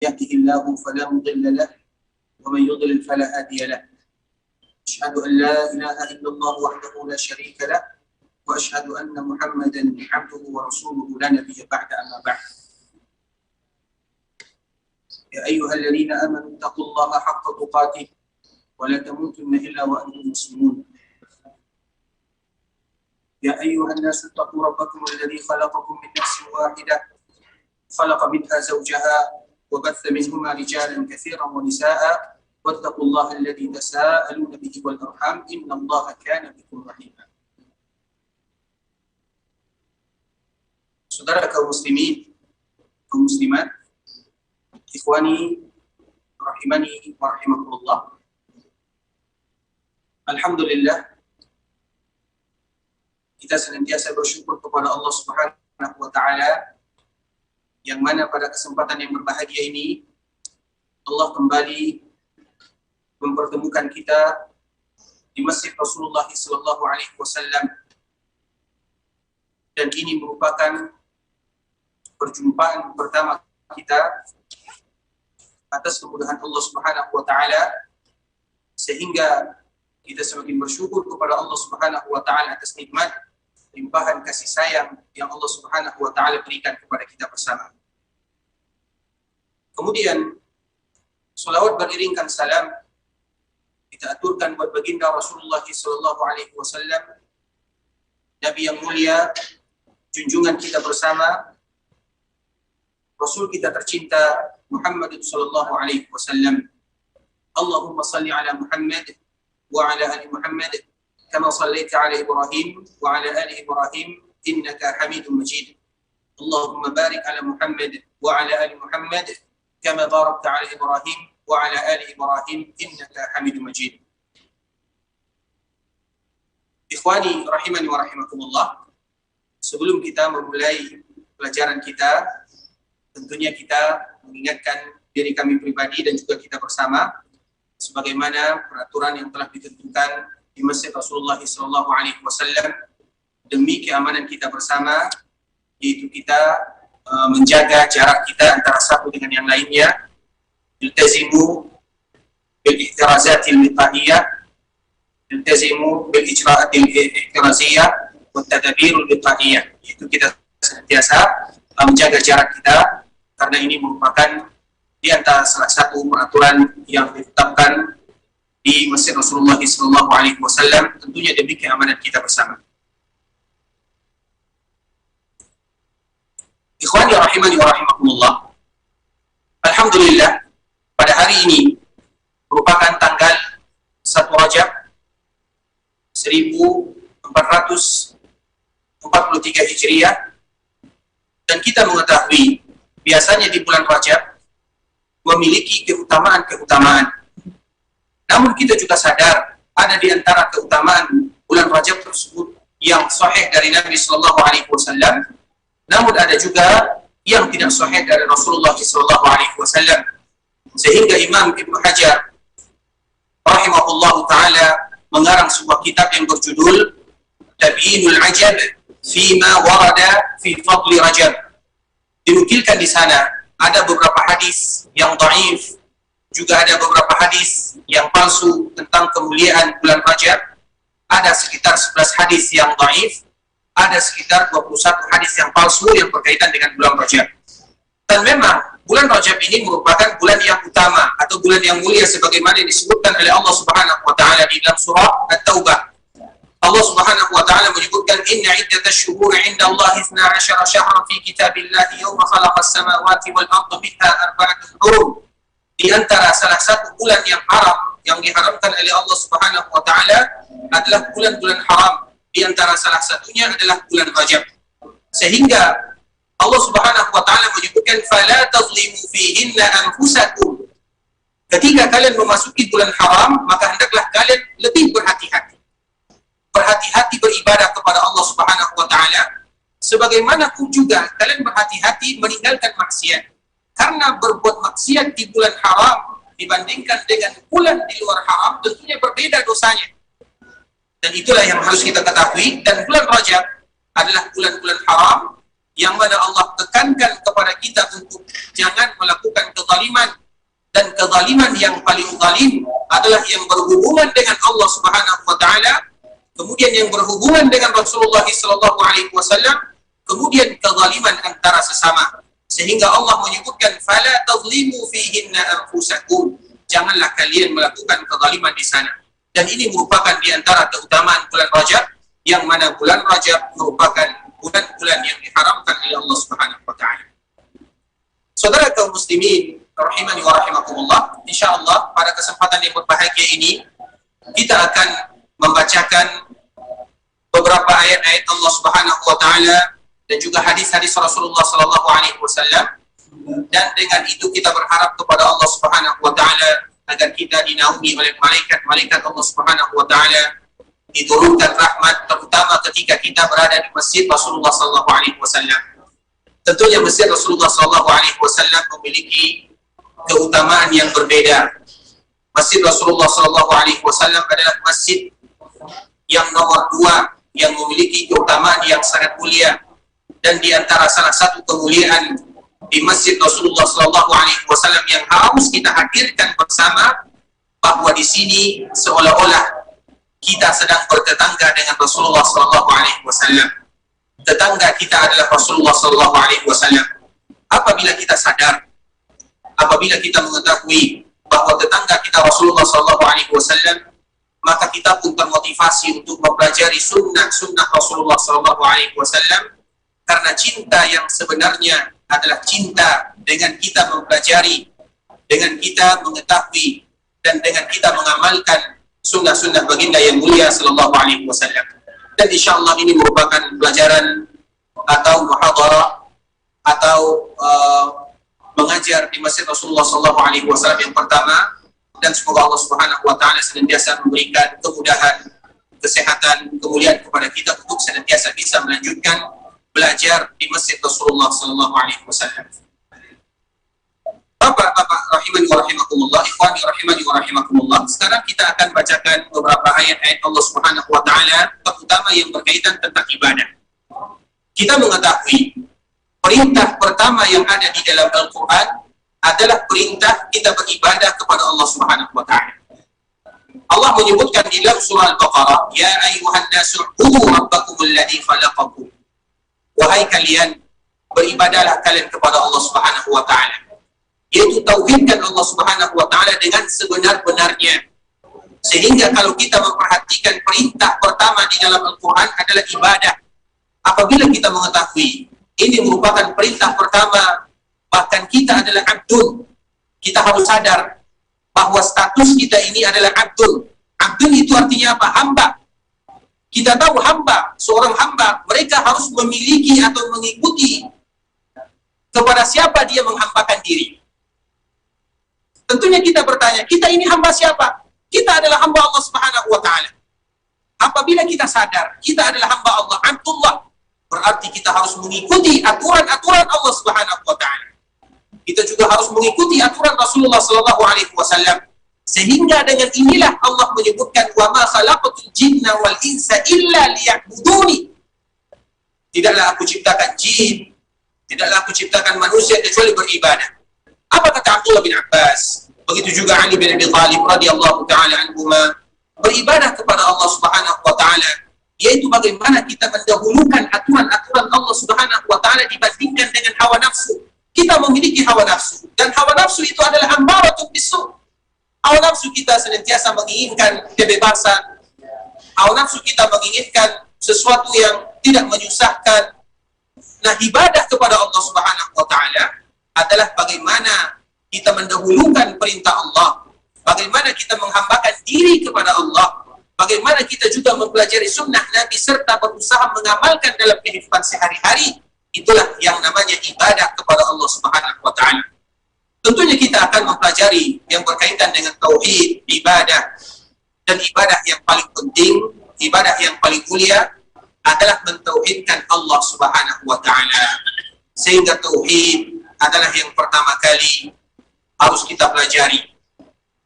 يهده الله فلا مضل له ومن يضلل فلا هادي له. أشهد أن لا إله إلا الله وحده لا شريك له وأشهد أن محمدا عبده ورسوله لا نبي بعد أما بعد. يا أيها الذين آمنوا اتقوا الله حق تقاته ولا تموتن إلا وأنتم مسلمون. يا أيها الناس اتقوا ربكم الذي خلقكم من نفس واحدة خلق منها زوجها وبث منهما رجالا كثيرا ونساء واتقوا الله الذي تساءلون به والأرحام إن الله كان بكم رحيما. Saudara kaum muslimin, kaum muslimat, ikhwani rahimani wa rahimakumullah. Alhamdulillah, kita senantiasa bersyukur kepada Allah Subhanahu wa taala yang mana pada kesempatan yang berbahagia ini Allah kembali mempertemukan kita di Masjid Rasulullah sallallahu alaihi wasallam, dan ini merupakan perjumpaan pertama kita atas kemudahan Allah Subhanahu wa taala, sehingga kita semakin bersyukur kepada Allah Subhanahu wa taala atas nikmat limpahan kasih sayang yang Allah Subhanahu wa taala berikan kepada kita bersama. Kemudian selawat beriringkan salam kita aturkan buat baginda Rasulullah sallallahu alaihi wasallam, Nabi yang mulia, junjungan kita bersama, Rasul kita tercinta Muhammad sallallahu alaihi wasallam. Allahumma salli ala Muhammad wa ala ali Muhammad kama sallaita ala Ibrahim wa ala ali Ibrahim innaka Hamidum Majid. Allahumma barik ala Muhammad wa ala ali Muhammad kama barakta ala Ibrahim wa ala ali Ibrahim innaka Hamidum Majid. Ikhwani rahimani wa rahimakumullah, sebelum kita memulai pelajaran kita, tentunya kita mengingatkan diri kami pribadi dan juga kita bersama sebagaimana peraturan yang telah ditentukan di Masjid Rasulullah sallallahu alaihi wasallam demi keamanan kita bersama, yaitu kita menjaga jarak kita antara satu dengan yang lainnya. Iltazimu bil ihtirazatil wiqaiyah, iltazimu bil ijra'atil ihtiraziyah wa tadabirul wiqaiyah. Itu kita senantiasa menjaga jarak kita, karena ini merupakan di antara salah satu peraturan yang ditetapkan di Masjid Rasulullah sallallahu alaihi wasallam, tentunya demi keamanan kita bersama. Ikhwani rahimani wa rahimakumullah. Alhamdulillah, pada hari ini merupakan tanggal 1 Rajab 1443 Hijriah, dan kita mengetahui biasanya di bulan Rajab memiliki keutamaan-keutamaan. Namun kita juga sadar ada di antara keutamaan bulan Rajab tersebut yang sahih dari Nabi sallallahu alaihi wasallam, namun ada juga yang tidak sahih dari Rasulullah sallallahu alaihi wasallam. Sehingga Imam Ibnu Hajar rahimahullahu taala mengarang sebuah kitab yang berjudul Tabyinul Ajab Fima Warada Fi Fadli Rajab. Dinukilkan di sana ada beberapa hadis yang dhaif, juga ada beberapa hadis yang palsu tentang kemuliaan bulan Rajab. Ada sekitar 11 hadis yang dhaif, ada sekitar 21 hadis yang palsu yang berkaitan dengan bulan Rajab. Dan memang bulan Rajab ini merupakan bulan yang utama atau bulan yang mulia sebagaimana disebutkan oleh Allah Subhanahu wa taala di dalam surah At-Taubah. Allah Subhanahu wa taala menyebutkan inna iddatash syuhuri 'inda Allah 12 syahran fi kitabillah yawma khalaqas samawati wal arda minha arba'atun hurum. Di antara salah satu bulan yang haram yang diharamkan oleh Allah Subhanahu wa taala adalah bulan-bulan haram. Di antara salah satunya adalah bulan Rajab. Sehingga Allah Subhanahu wa taala menyebutkan fala tazlimu fihinna anfusakum. Ketika kalian memasuki bulan haram, maka hendaklah kalian lebih berhati-hati. Berhati-hati beribadah kepada Allah Subhanahu wa taala, sebagaimana pun juga kalian berhati-hati meninggalkan maksiat. Karena berbuat maksiat di bulan haram dibandingkan dengan bulan di luar haram tentunya berbeda dosanya. Dan itulah yang harus kita ketahui. Dan bulan Rajab adalah bulan-bulan haram yang mana Allah tekankan kepada kita untuk jangan melakukan kezaliman, dan kezaliman yang paling zalim adalah yang berhubungan dengan Allah Subhanahu wa taala, kemudian yang berhubungan dengan Rasulullah sallallahu alaihi wasallam, kemudian kezaliman antara sesama. Sehingga Allah menyebutkan fala tazlimu fihinna anfusakum, janganlah kalian melakukan kezaliman di sana. Dan ini merupakan di antara keutamaan bulan Rajab, yang mana bulan Rajab merupakan bulan-bulan yang diharamkan oleh Allah Subhanahu wa taala. Saudara kaum muslimin rahimani wa rahimakumullah, insyaallah pada kesempatan yang berbahagia ini kita akan membacakan beberapa ayat-ayat Allah Subhanahu wa taala dan juga hadis-hadis Rasulullah sallallahu alaihi wasallam, dan dengan itu kita berharap kepada Allah Subhanahu wa taala agar kita dinaungi oleh malaikat-malaikat Allah Subhanahu wa taala, diturunkan rahmat, terutama ketika kita berada di masjid Rasulullah sallallahu alaihi wasallam. Tentunya masjid Rasulullah sallallahu alaihi wasallam memiliki keutamaan yang berbeda. Masjid Rasulullah sallallahu alaihi wasallam adalah masjid yang nomor 2 yang memiliki keutamaan yang sangat mulia, dan di antara salah satu kemuliaan di Masjid Rasulullah sallallahu alaihi wasallam yang harus kita hadirkan bersama, bahwa di sini seolah-olah kita sedang bertetangga dengan Rasulullah sallallahu alaihi wasallam. Tetangga kita adalah Rasulullah sallallahu alaihi wasallam. Apabila kita sadar, apabila kita mengetahui bahwa tetangga kita Rasulullah sallallahu alaihi wasallam, maka kita pun termotivasi untuk mempelajari sunnah-sunnah Rasulullah sallallahu alaihi wasallam, karena cinta yang sebenarnya adalah cinta dengan kita mempelajari, dengan kita mengetahui, dan dengan kita mengamalkan sunnah-sunnah baginda yang mulia sallallahu alaihi wasallam. Dan insyaallah ini merupakan pelajaran atau muhadharah atau mengajar di Masjid Rasulullah sallallahu alaihi wasallam yang pertama, dan semoga Allah Subhanahu wa taala senantiasa memberikan kemudahan, kesehatan, kemuliaan kepada kita untuk senantiasa bisa melanjutkan belajar di Masjid Rasulullah sallallahu alaihi wasallam. Bapak-bapak rahimani wa rahimakumullah, ikhwani rahimani wa rahimakumullah. Sekarang kita akan bacakan beberapa ayat-ayat Allah Subhanahu wa taala, terutama yang berkaitan tentang ibadah. Kita mengetahui perintah pertama yang ada di dalam Al-Qur'an adalah perintah kita beribadah kepada Allah Subhanahu wa taala. Allah menyebutkan di dalam surah Al-Baqarah, ya ayyuhan nasu ubudu rabbakumul ladzi khalaqakum. Wahai kalian, beribadahlah kalian kepada Allah Subhanahu wa taala. Yaitu tauhidkan Allah Subhanahu wa taala dengan sebenar-benarnya. Sehingga kalau kita memperhatikan perintah pertama di dalam Al-Qur'an adalah ibadah. Apabila kita mengetahui ini merupakan perintah pertama, bahkan kita adalah abdun, kita harus sadar bahwa status kita ini adalah abdun. Abdun itu artinya apa? Hamba. Kita tahu hamba, seorang hamba, mereka harus memiliki atau mengikuti kepada siapa dia menghambakan diri. Tentunya kita bertanya, kita ini hamba siapa? Kita adalah hamba Allah Subhanahu wa taala. Apabila kita sadar kita adalah hamba Allah, Abdullah, berarti kita harus mengikuti aturan-aturan Allah Subhanahu wa taala. Kita juga harus mengikuti aturan Rasulullah sallallahu alaihi wasallam. Sehingga dengan inilah Allah menyebutkan wa ma khalaqatul jinna wal insa illa liya'buduni. Tidaklah aku ciptakan jin, tidaklah aku ciptakan manusia kecuali beribadah. Apa kata Abdullah bin Abbas? Begitu juga Ali bin Abi Thalib radhiyallahu taala anhuma, beribadah kepada Allah Subhanahu wa taala yaitu bagaimana kita mendahulukan aturan-aturan Allah Subhanahu wa taala dibandingkan dengan hawa nafsu. Kita memiliki hawa nafsu, dan hawa nafsu itu adalah ammaratun bisu'. Hawa nafsu kita senantiasa menginginkan kebebasan. Hawa nafsu kita menginginkan sesuatu yang tidak menyusahkan. Nah, ibadah kepada Allah Subhanahu wa taala adalah bagaimana kita mendahulukan perintah Allah, bagaimana kita menghambakan diri kepada Allah, bagaimana kita juga mempelajari sunnah Nabi serta berusaha mengamalkan dalam kehidupan sehari-hari. Itulah yang namanya ibadah kepada Allah Subhanahu wa taala. Tentunya kita akan mempelajari yang berkaitan dengan tauhid, ibadah, dan ibadah yang paling penting, ibadah yang paling mulia adalah mentauhidkan Allah Subhanahu wa taala. Sehingga tauhid adalah yang pertama kali harus kita pelajari.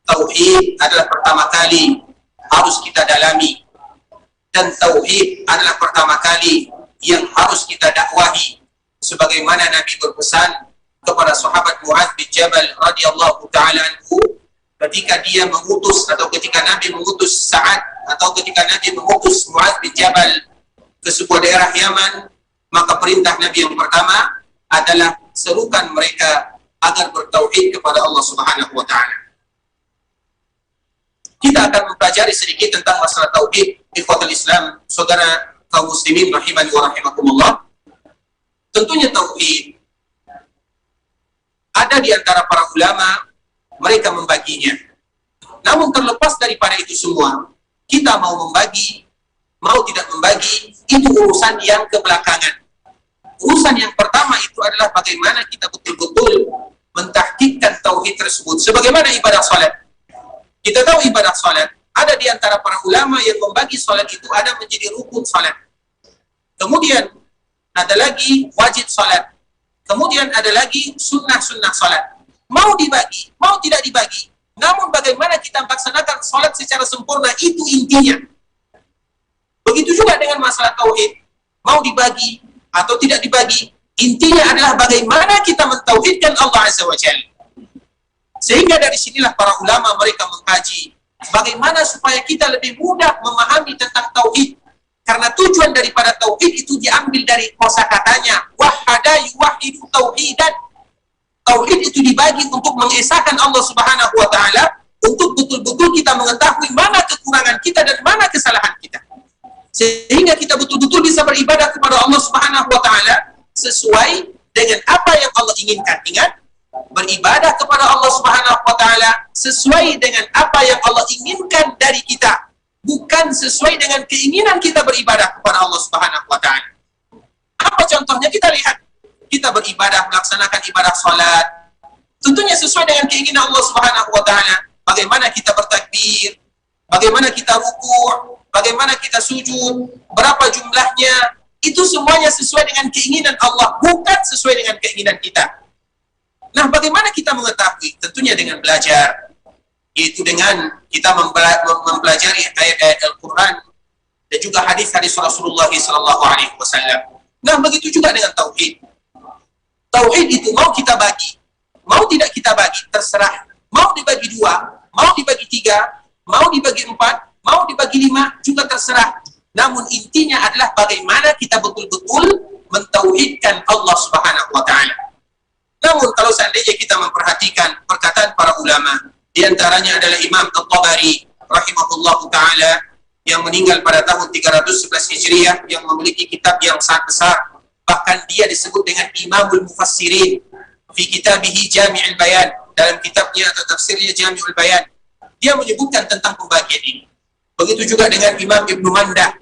Tauhid adalah pertama kali harus kita dalami, dan tauhid adalah pertama kali yang harus kita dakwahi. sebagaimana Nabi berpesan kepada sahabat Mu'adz bin Jabal radhiyallahu taala anhu ketika dia mengutus atau ketika Nabi mengutus Sa'ad atau ketika Nabi mengutus Mu'adz bin Jabal ke sebuah daerah Yaman, maka perintah Nabi yang pertama adalah serukan mereka agar bertauhid kepada Allah Subhanahu wa taala. Kita akan mempelajari sedikit tentang masalah tauhid ikhwatul Islam, saudara kaum muslimin rahimani wa rahimakumullah. Tentunya tauhid ada di antara para ulama, mereka membaginya. Namun terlepas daripada itu semua, kita mau membagi, mau tidak membagi, itu urusan yang kebelakangan. Urusan yang pertama itu adalah bagaimana kita betul-betul mentahqiqkan tauhid tersebut. Sebagaimana ibadah salat. Kita tahu ibadah salat, ada di antara para ulama yang membagi salat itu ada menjadi rukun salat. Kemudian ada lagi wajib salat. Kemudian ada lagi sunnah-sunnah salat. Mau dibagi, mau tidak dibagi. Namun bagaimana kita melaksanakan salat secara sempurna, itu intinya. Begitu juga dengan masalah tauhid. Mau dibagi atau tidak dibagi, intinya adalah bagaimana kita mentauhidkan Allah Azza wa Jalla. Sehingga dari sinilah para ulama mereka mengkaji bagaimana supaya kita lebih mudah memahami tentang tauhid. Karena tujuan daripada tauhid itu diambil dari kosakatanya wahada yuwahidu tauhidan. Tauhid itu dibagi untuk mengesahkan Allah Subhanahu wa taala, untuk betul-betul kita mengetahui mana kekurangan kita dan mana kesalahan kita. Sehingga kita betul-betul bisa beribadah kepada Allah Subhanahu wa taala sesuai dengan apa yang Allah inginkan. Ingat, beribadah kepada Allah Subhanahu wa taala sesuai dengan apa yang Allah inginkan dari kita, bukan sesuai dengan keinginan kita beribadah kepada Allah Subhanahu wa taala. Apa contohnya? Kita lihat, kita beribadah, melaksanakan ibadah salat, tentunya sesuai dengan keinginan Allah Subhanahu wa taala. Bagaimana kita bertakbir, bagaimana kita ruku', bagaimana kita sujud, berapa jumlahnya, itu semuanya sesuai dengan keinginan Allah, bukan sesuai dengan keinginan kita. Nah, bagaimana kita mengetahui? Tentunya dengan belajar, yaitu dengan kita mempelajari ayat-ayat Al-Quran dan juga hadis-hadis Rasulullah SAW. Nah, begitu juga dengan tauhid. Tauhid itu mau kita bagi, mau tidak kita bagi, terserah. Mau dibagi 2, mau dibagi 3, mau dibagi 4, mau dibagi 5, juga terserah. Namun intinya adalah bagaimana kita betul-betul mentauhidkan Allah Subhanahu wa taala. Namun kalau seandainya kita memperhatikan perkataan para ulama, di antaranya adalah Imam At-Tabari rahimahullahu taala yang meninggal pada tahun 311 Hijriah, yang memiliki kitab yang sangat besar. Bahkan dia disebut dengan Imamul Mufassirin fi kitabihi Jami'ul Bayan, dalam kitabnya atau tafsirnya Jami'ul Bayan. Dia menyebutkan tentang pembagian ini. Begitu juga dengan Imam Ibnu Mandah.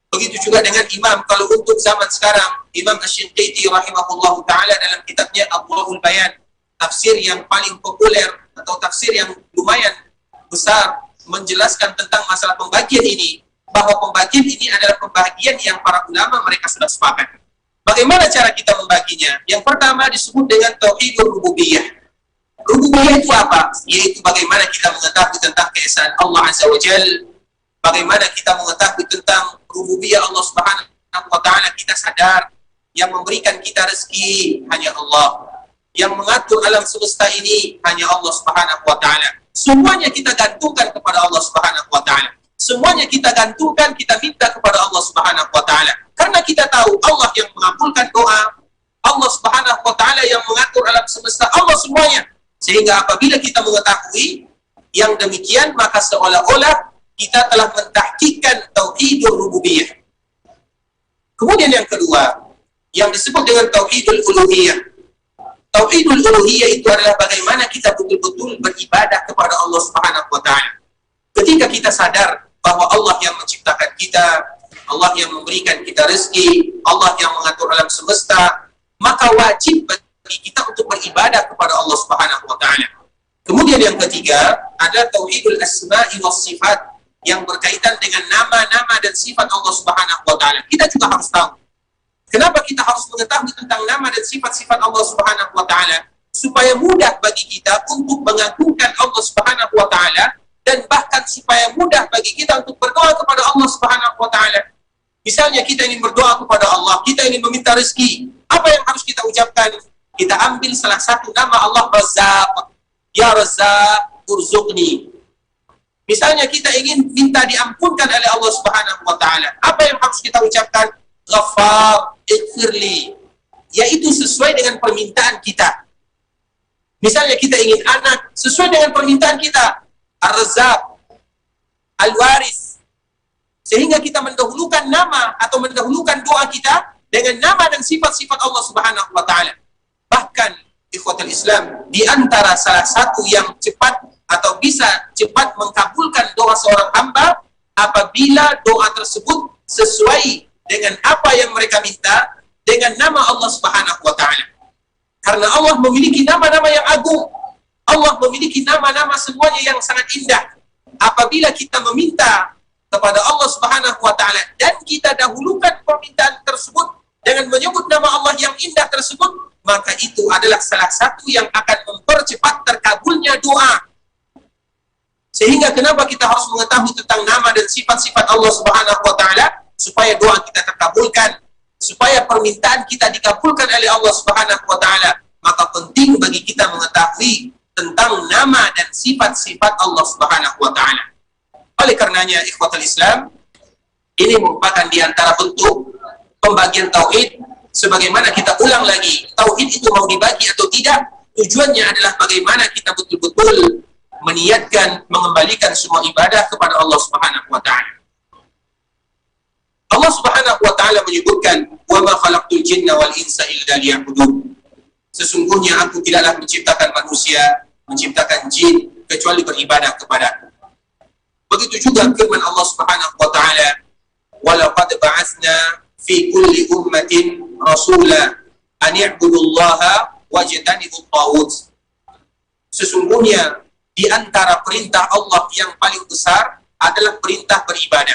Begitu juga dengan Imam, kalau untuk zaman sekarang, Imam Asy-Shinqiti rahimahullahu ta'ala dalam kitabnya Adwaul Bayan, tafsir yang paling populer atau tafsir yang lumayan besar menjelaskan tentang masalah pembagian ini, bahwa pembagian ini adalah pembagian yang para ulama mereka sudah sepakat. Bagaimana cara kita membaginya? Yang pertama disebut dengan Tauhidur Rububiyah. Rububiyah itu apa? Yaitu bagaimana kita mengetahui tentang keesaan Allah Azza wa Jalla, bagaimana kita mengetahui tentang rububiyah Allah Subhanahu wa taala. Kita sadar yang memberikan kita rezeki hanya Allah, yang mengatur alam semesta ini hanya Allah Subhanahu wa taala. Semuanya kita gantungkan kepada Allah Subhanahu wa taala. Semuanya kita gantungkan, kita minta kepada Allah Subhanahu wa taala. Karena kita tahu Allah yang mengabulkan doa, Allah Subhanahu wa taala yang mengatur alam semesta, Allah semuanya. Sehingga apabila kita mengetahui yang demikian, maka seolah-olah kita telah mentahqiqkan tauhidur rububiyah. Kemudian yang kedua, yang disebut dengan tauhidul uluhiyah. Tauhidul uluhiyah itu adalah bagaimana kita betul-betul beribadah kepada Allah Subhanahu wa taala. Ketika kita sadar bahwa Allah yang menciptakan kita, Allah yang memberikan kita rezeki, Allah yang mengatur alam semesta, maka wajib bagi kita untuk beribadah kepada Allah Subhanahu wa taala. Kemudian yang ketiga ada tauhidul asma'i was sifat, yang berkaitan dengan nama-nama dan sifat Allah Subhanahu wa taala. Kita juga harus tahu. Kenapa kita harus mengetahui tentang nama dan sifat-sifat Allah Subhanahu wa taala? Supaya mudah bagi kita untuk mengagungkan Allah Subhanahu wa taala, dan bahkan supaya mudah bagi kita untuk berdoa kepada Allah Subhanahu wa taala. Misalnya kita ingin berdoa kepada Allah, kita ingin meminta rezeki, Apa yang harus kita ucapkan? Kita ambil salah satu nama Allah, Razzaq. Ya Razzaq, urzuqni. Misalnya kita ingin minta diampunkan oleh Allah Subhanahu wa taala. Apa yang harus kita ucapkan? Ghaffar, ighfirli. Yaitu sesuai dengan permintaan kita. Misalnya kita ingin anak, sesuai dengan permintaan kita. Ar-Razzaq, Al-Waris. Sehingga kita mendahulukan nama atau mendahulukan doa kita dengan nama dan sifat-sifat Allah Subhanahu wa taala. Bahkan ikhwatul Islam, di antara salah satu yang cepat atau bisa cepat mengkabulkan doa seorang hamba apabila doa tersebut sesuai dengan apa yang mereka minta dengan nama Allah Subhanahu wa taala. Karena Allah memiliki nama-nama yang agung. Allah memiliki nama-nama semuanya yang sangat indah. Apabila kita meminta kepada Allah Subhanahu wa taala dan kita dahulukan permintaan tersebut dengan menyebut nama Allah yang indah tersebut, maka itu adalah salah satu yang akan mempercepat terkabulnya doa. Sehingga kenapa kita harus mengetahui tentang nama dan sifat-sifat Allah Subhanahu wa taala supaya doa kita terkabulkan, supaya permintaan kita dikabulkan oleh Allah Subhanahu wa taala. Maka penting bagi kita mengetahui tentang nama dan sifat-sifat Allah Subhanahu wa taala. Oleh karenanya ikhwatul Islam, ini merupakan di antara bentuk pembagian tauhid. Sebagaimana kita ulang lagi, tauhid itu mau dibagi atau tidak, tujuannya adalah bagaimana kita betul-betul meniatkan mengembalikan semua ibadah kepada Allah Subhanahu wa taala. Allah Subhanahu wa taala menyebutkan, "Wa ma khalaqtul jinna wal insa illa liya'budun." Sesungguhnya aku tidaklah menciptakan manusia, menciptakan jin kecuali beribadah kepada-Ku. Begitu juga firman Allah Subhanahu wa taala, "Wa laqad ba'atsna fi kulli ummatin rasula an i'budullaha wajtanibut taghut." Sesungguhnya di antara perintah Allah yang paling besar adalah perintah beribadah.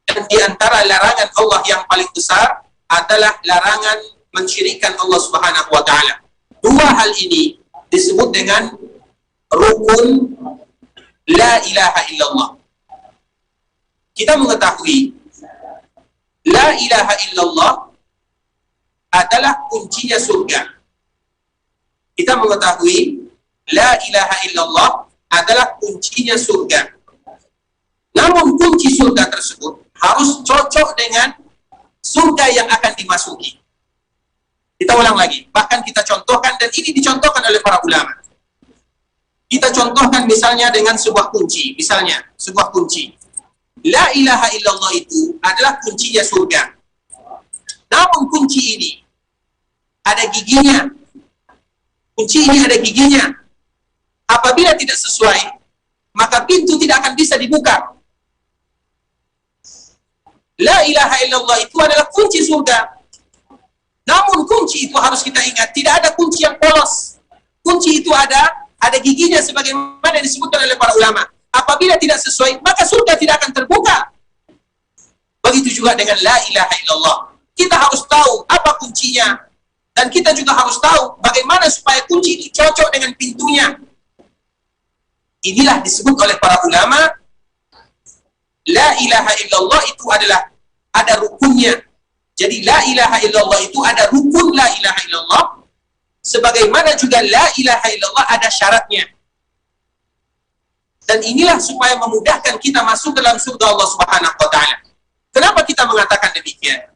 Dan di antara larangan Allah yang paling besar adalah larangan mensyirikkan Allah Subhanahu wa taala. Dua hal ini disebut dengan rukun la ilaha illallah. Kita mengetahui la ilaha illallah adalah kuncinya surga. Kita mengetahui la ilaha illallah adalah kuncinya surga. Namun kunci surga tersebut harus cocok dengan surga yang akan dimasuki. Kita ulang lagi, bahkan kita contohkan, dan ini dicontohkan oleh para ulama. Kita contohkan misalnya dengan sebuah kunci. Misalnya, sebuah kunci. La ilaha illallah itu adalah kuncinya surga. Namun kunci ini ada giginya. Kunci ini ada giginya. Apabila tidak sesuai, maka pintu tidak akan bisa dibuka. La ilaha illallah itu adalah kunci surga. Namun kunci itu harus kita ingat, tidak ada kunci yang polos. Kunci itu ada giginya sebagaimana disebutkan oleh para ulama. Apabila tidak sesuai, maka surga tidak akan terbuka. Begitu juga dengan la ilaha illallah. Kita harus tahu apa kuncinya. Dan kita juga harus tahu bagaimana supaya kunci itu cocok dengan pintunya. Inilah disebut oleh para ulama, la ilaha illallah itu adalah ada rukunnya. Jadi la ilaha illallah itu ada rukun la ilaha illallah, sebagaimana juga la ilaha illallah ada syaratnya. Dan inilah supaya memudahkan kita masuk dalam surga Allah Subhanahu wa taala. Kenapa kita mengatakan demikian?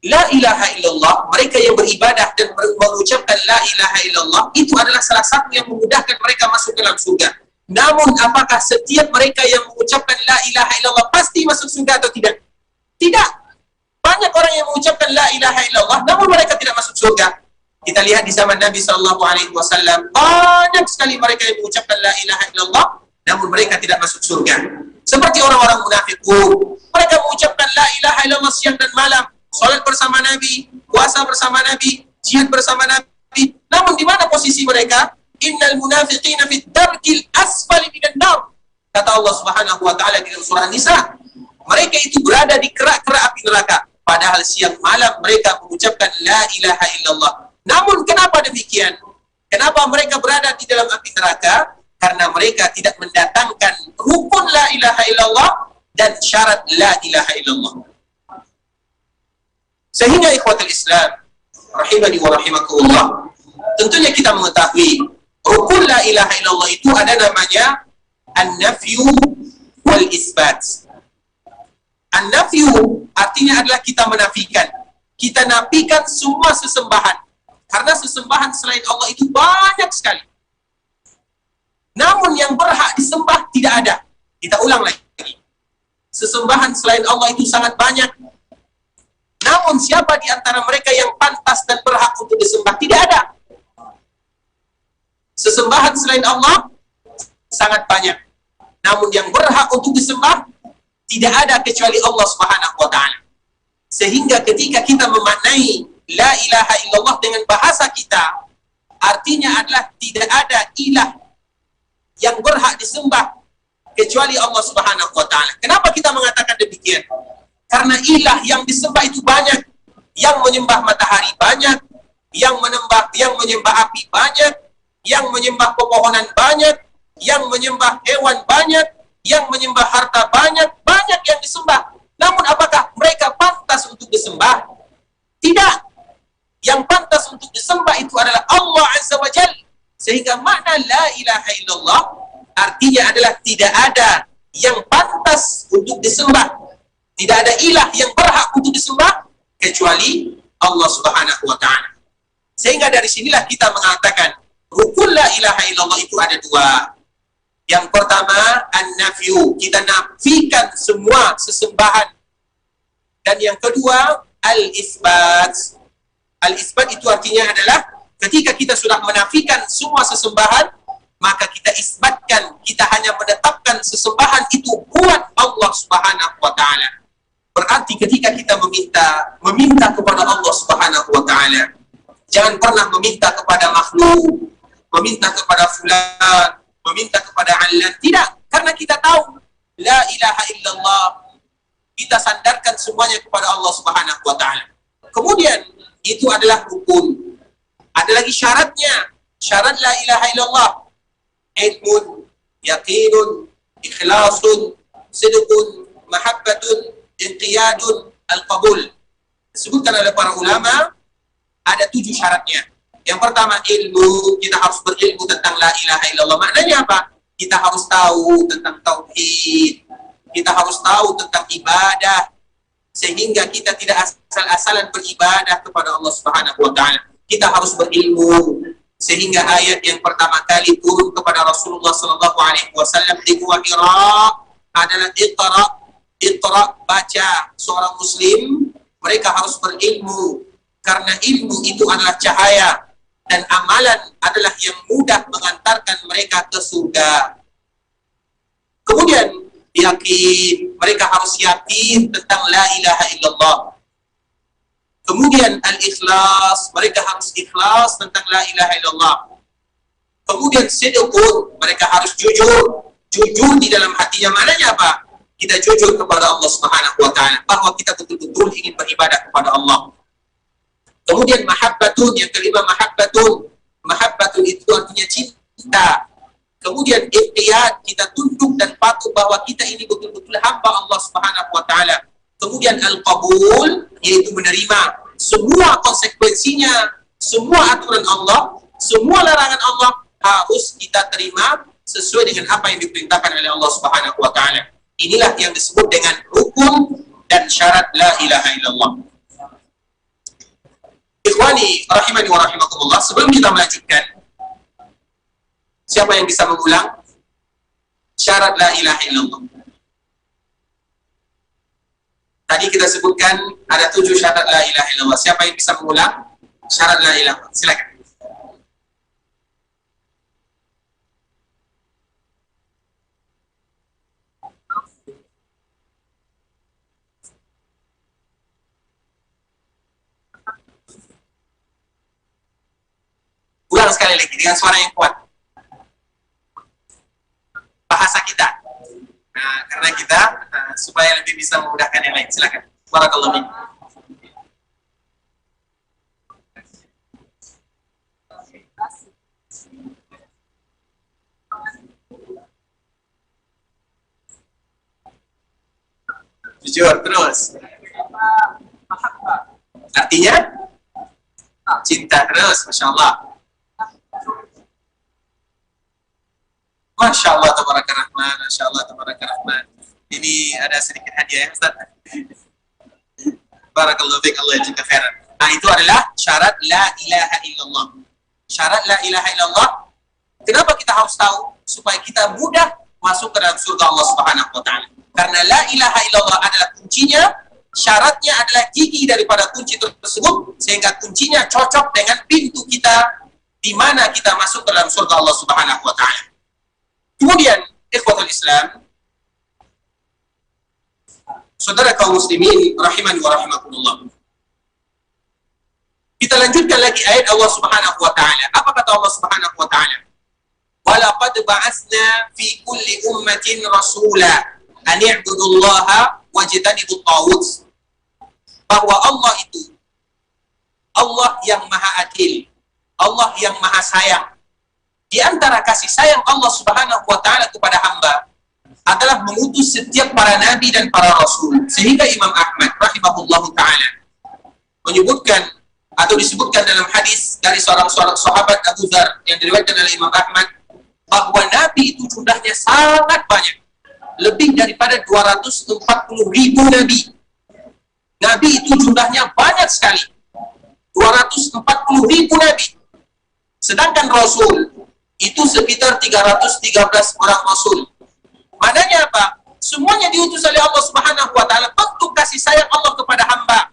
La ilaha illallah, mereka yang beribadah dan mengucapkan la ilaha illallah itu adalah salah satu yang memudahkan mereka masuk dalam surga. Namun apakah setiap mereka yang mengucapkan la ilaha illallah pasti masuk surga atau tidak? Tidak. Banyak orang yang mengucapkan la ilaha illallah namun mereka tidak masuk surga. Kita lihat di zaman Nabi SAW, banyak sekali mereka yang mengucapkan la ilaha illallah namun mereka tidak masuk surga. Seperti orang-orang munafikun, mereka mengucapkan la ilaha illallah siang dan malam, salat bersama Nabi, puasa bersama Nabi, jihad bersama Nabi. Namun di mana posisi mereka? Innal munafiqina fid darkil asfali minan nar. Kata Allah Subhanahu wa taala di dalam surah Nisa, mereka itu berada di kerak-kerak api neraka. Padahal siang malam mereka mengucapkan la ilaha illallah. Namun kenapa demikian? Kenapa mereka berada di dalam api neraka? Karena mereka tidak mendatangkan rukun la ilaha illallah dan syarat la ilaha illallah. Sehingga ikhwatul Islam, rahimani wa rahimakumullah, tentunya kita mengetahui rukun la ilaha illallah itu ada namanya an-nafyu wal isbat. An-nafyu artinya adalah kita menafikan. Kita nafikan semua sesembahan. Karena sesembahan selain Allah itu banyak sekali. Namun yang berhak disembah tidak ada. Kita ulang lagi. Sesembahan selain Allah itu sangat banyak. Namun siapa di antara mereka yang pantas dan berhak untuk disembah? Tidak ada. Sesembahan selain Allah sangat banyak. Namun yang berhak untuk disembah tidak ada kecuali Allah Subhanahu wa taala. Sehingga ketika kita memaknai la ilaha illallah dengan bahasa kita, artinya adalah tidak ada ilah yang berhak disembah kecuali Allah Subhanahu wa taala. Kenapa kita mengatakan demikian? Karena ilah yang disembah itu banyak. Yang menyembah matahari banyak, yang menyembah api banyak, yang menyembah pepohonan banyak, yang menyembah hewan banyak, yang menyembah harta banyak, banyak yang disembah. Namun apakah mereka pantas untuk disembah? Tidak. Yang pantas untuk disembah itu adalah Allah Azza wa Jalla. Sehingga makna la ilaha illallah artinya adalah tidak ada yang pantas untuk disembah. Tidak ada ilah yang berhak untuk disembah kecuali Allah Subhanahu wa taala. Sehingga dari sinilah kita mengatakan rukun la ilaha illallah itu ada dua. Yang pertama an-nafyu, kita nafikan semua sesembahan. Dan yang kedua al-isbat. Al-isbat itu artinya adalah ketika kita sudah menafikan semua sesembahan, maka kita isbatkan, kita hanya menetapkan sesembahan itu buat Allah Subhanahu wa taala. Berarti ketika kita meminta kepada Allah Subhanahu wa taala, jangan pernah meminta kepada makhluk, meminta kepada fulan, meminta kepada Allah. Tidak, karena kita tahu la ilaha illallah, kita sandarkan semuanya kepada Allah Subhanahu wa taala. Kemudian itu adalah rukun. Ada lagi syaratnya. Syarat la ilaha illallah: ilmun, yaqinun, ikhlasun, sidqun, mahabbatun, inqiyadun, al-qabul. Disebutkan oleh para ulama ada 7 syaratnya. Yang pertama ilmu, kita harus berilmu tentang la ilaha illallah. Maknanya apa? Kita harus tahu tentang tauhid. Kita harus tahu tentang ibadah. Sehingga kita tidak asal-asalan beribadah kepada Allah Subhanahu wa taala. Kita harus berilmu. Sehingga ayat yang pertama kali turun kepada Rasulullah sallallahu alaihi wasallam di Gua Hira adalah Iqra, baca. Seorang muslim mereka harus berilmu karena ilmu itu adalah cahaya dan amalan adalah yang mudah mengantarkan mereka ke surga. Kemudian yakin, mereka harus yakin tentang la ilaha illallah. Kemudian al-ikhlas, mereka harus ikhlas tentang la ilaha illallah. Kemudian sidqun, mereka harus jujur di dalam hatinya. Maknanya apa? Kita jujur kepada Allah Subhanahu wa taala bahwa kita betul-betul ingin beribadah kepada Allah. Kemudian mahabbatun, yang kelima mahabbatun. Mahabbatun itu artinya cinta. Kemudian iqtiyad, kita tunduk dan patuh bahwa kita ini betul-betul hamba Allah Subhanahu wa taala. Kemudian al-qabul, yaitu menerima semua konsekuensinya, semua aturan Allah, semua larangan Allah harus kita terima sesuai dengan apa yang diperintahkan oleh Allah Subhanahu wa taala. Inilah yang disebut dengan rukun dan syarat la ilaha illallah. Ikhwani rahimani wa rahimakumullah, sebelum kita melanjutkan, siapa yang bisa mengulang syarat la ilaha illallah? Tadi kita sebutkan ada 7 syarat la ilaha illallah. Siapa yang bisa mengulang syarat la ilaha? Silakan. Ulang sekali lagi dengan suara yang kuat. Bahasa kita. Nah, karena kita supaya lebih bisa memudahkan yang lain. Silakan. Barakallahu fiik. Jujur terus. Artinya cinta terus, Masya Allah. Masya Allah, tabaraka rahman, Masya Allah, tabaraka rahman. Ini ada sedikit hadiah ya Ustaz. Barakallahu fiik, Allah yajzika khairan. Nah, itu adalah syarat la ilaha illallah. Syarat la ilaha illallah. Kenapa kita harus tahu? Supaya kita mudah masuk ke dalam surga Allah Subhanahu wa taala. Karena la ilaha illallah adalah kuncinya, syaratnya adalah gigi daripada kunci tersebut, sehingga kuncinya cocok dengan pintu kita di mana kita masuk ke dalam surga Allah Subhanahu wa taala. Kemudian, ikhwatul Islam, saudara kaum muslimin rahimani wa rahimakumullah. Kita lanjutkan lagi ayat Allah Subhanahu wa taala. Apa kata Allah Subhanahu wa taala? Walaqad ba'atsna fi kulli ummatin rasula an i'budullaha wajtanibut taghut. Bahwa Allah itu Allah yang Maha Adil, Allah yang Maha Sayang. Di antara kasih sayang Allah Subhanahu wa taala kepada hamba adalah mengutus setiap para nabi dan para rasul. Sehingga Imam Ahmad rahimahullahu taala menyebutkan atau disebutkan dalam hadis dari seorang sahabat Abu Dzar yang diriwayatkan oleh Imam Ahmad bahwa nabi itu jumlahnya sangat banyak, lebih daripada 240.000 nabi. Nabi itu jumlahnya banyak sekali, 240.000 nabi. Sedangkan rasul itu sekitar 313 orang rasul. Maknanya apa? Semuanya diutus oleh Allah Subhanahu wa taala untuk kasih sayang Allah kepada hamba.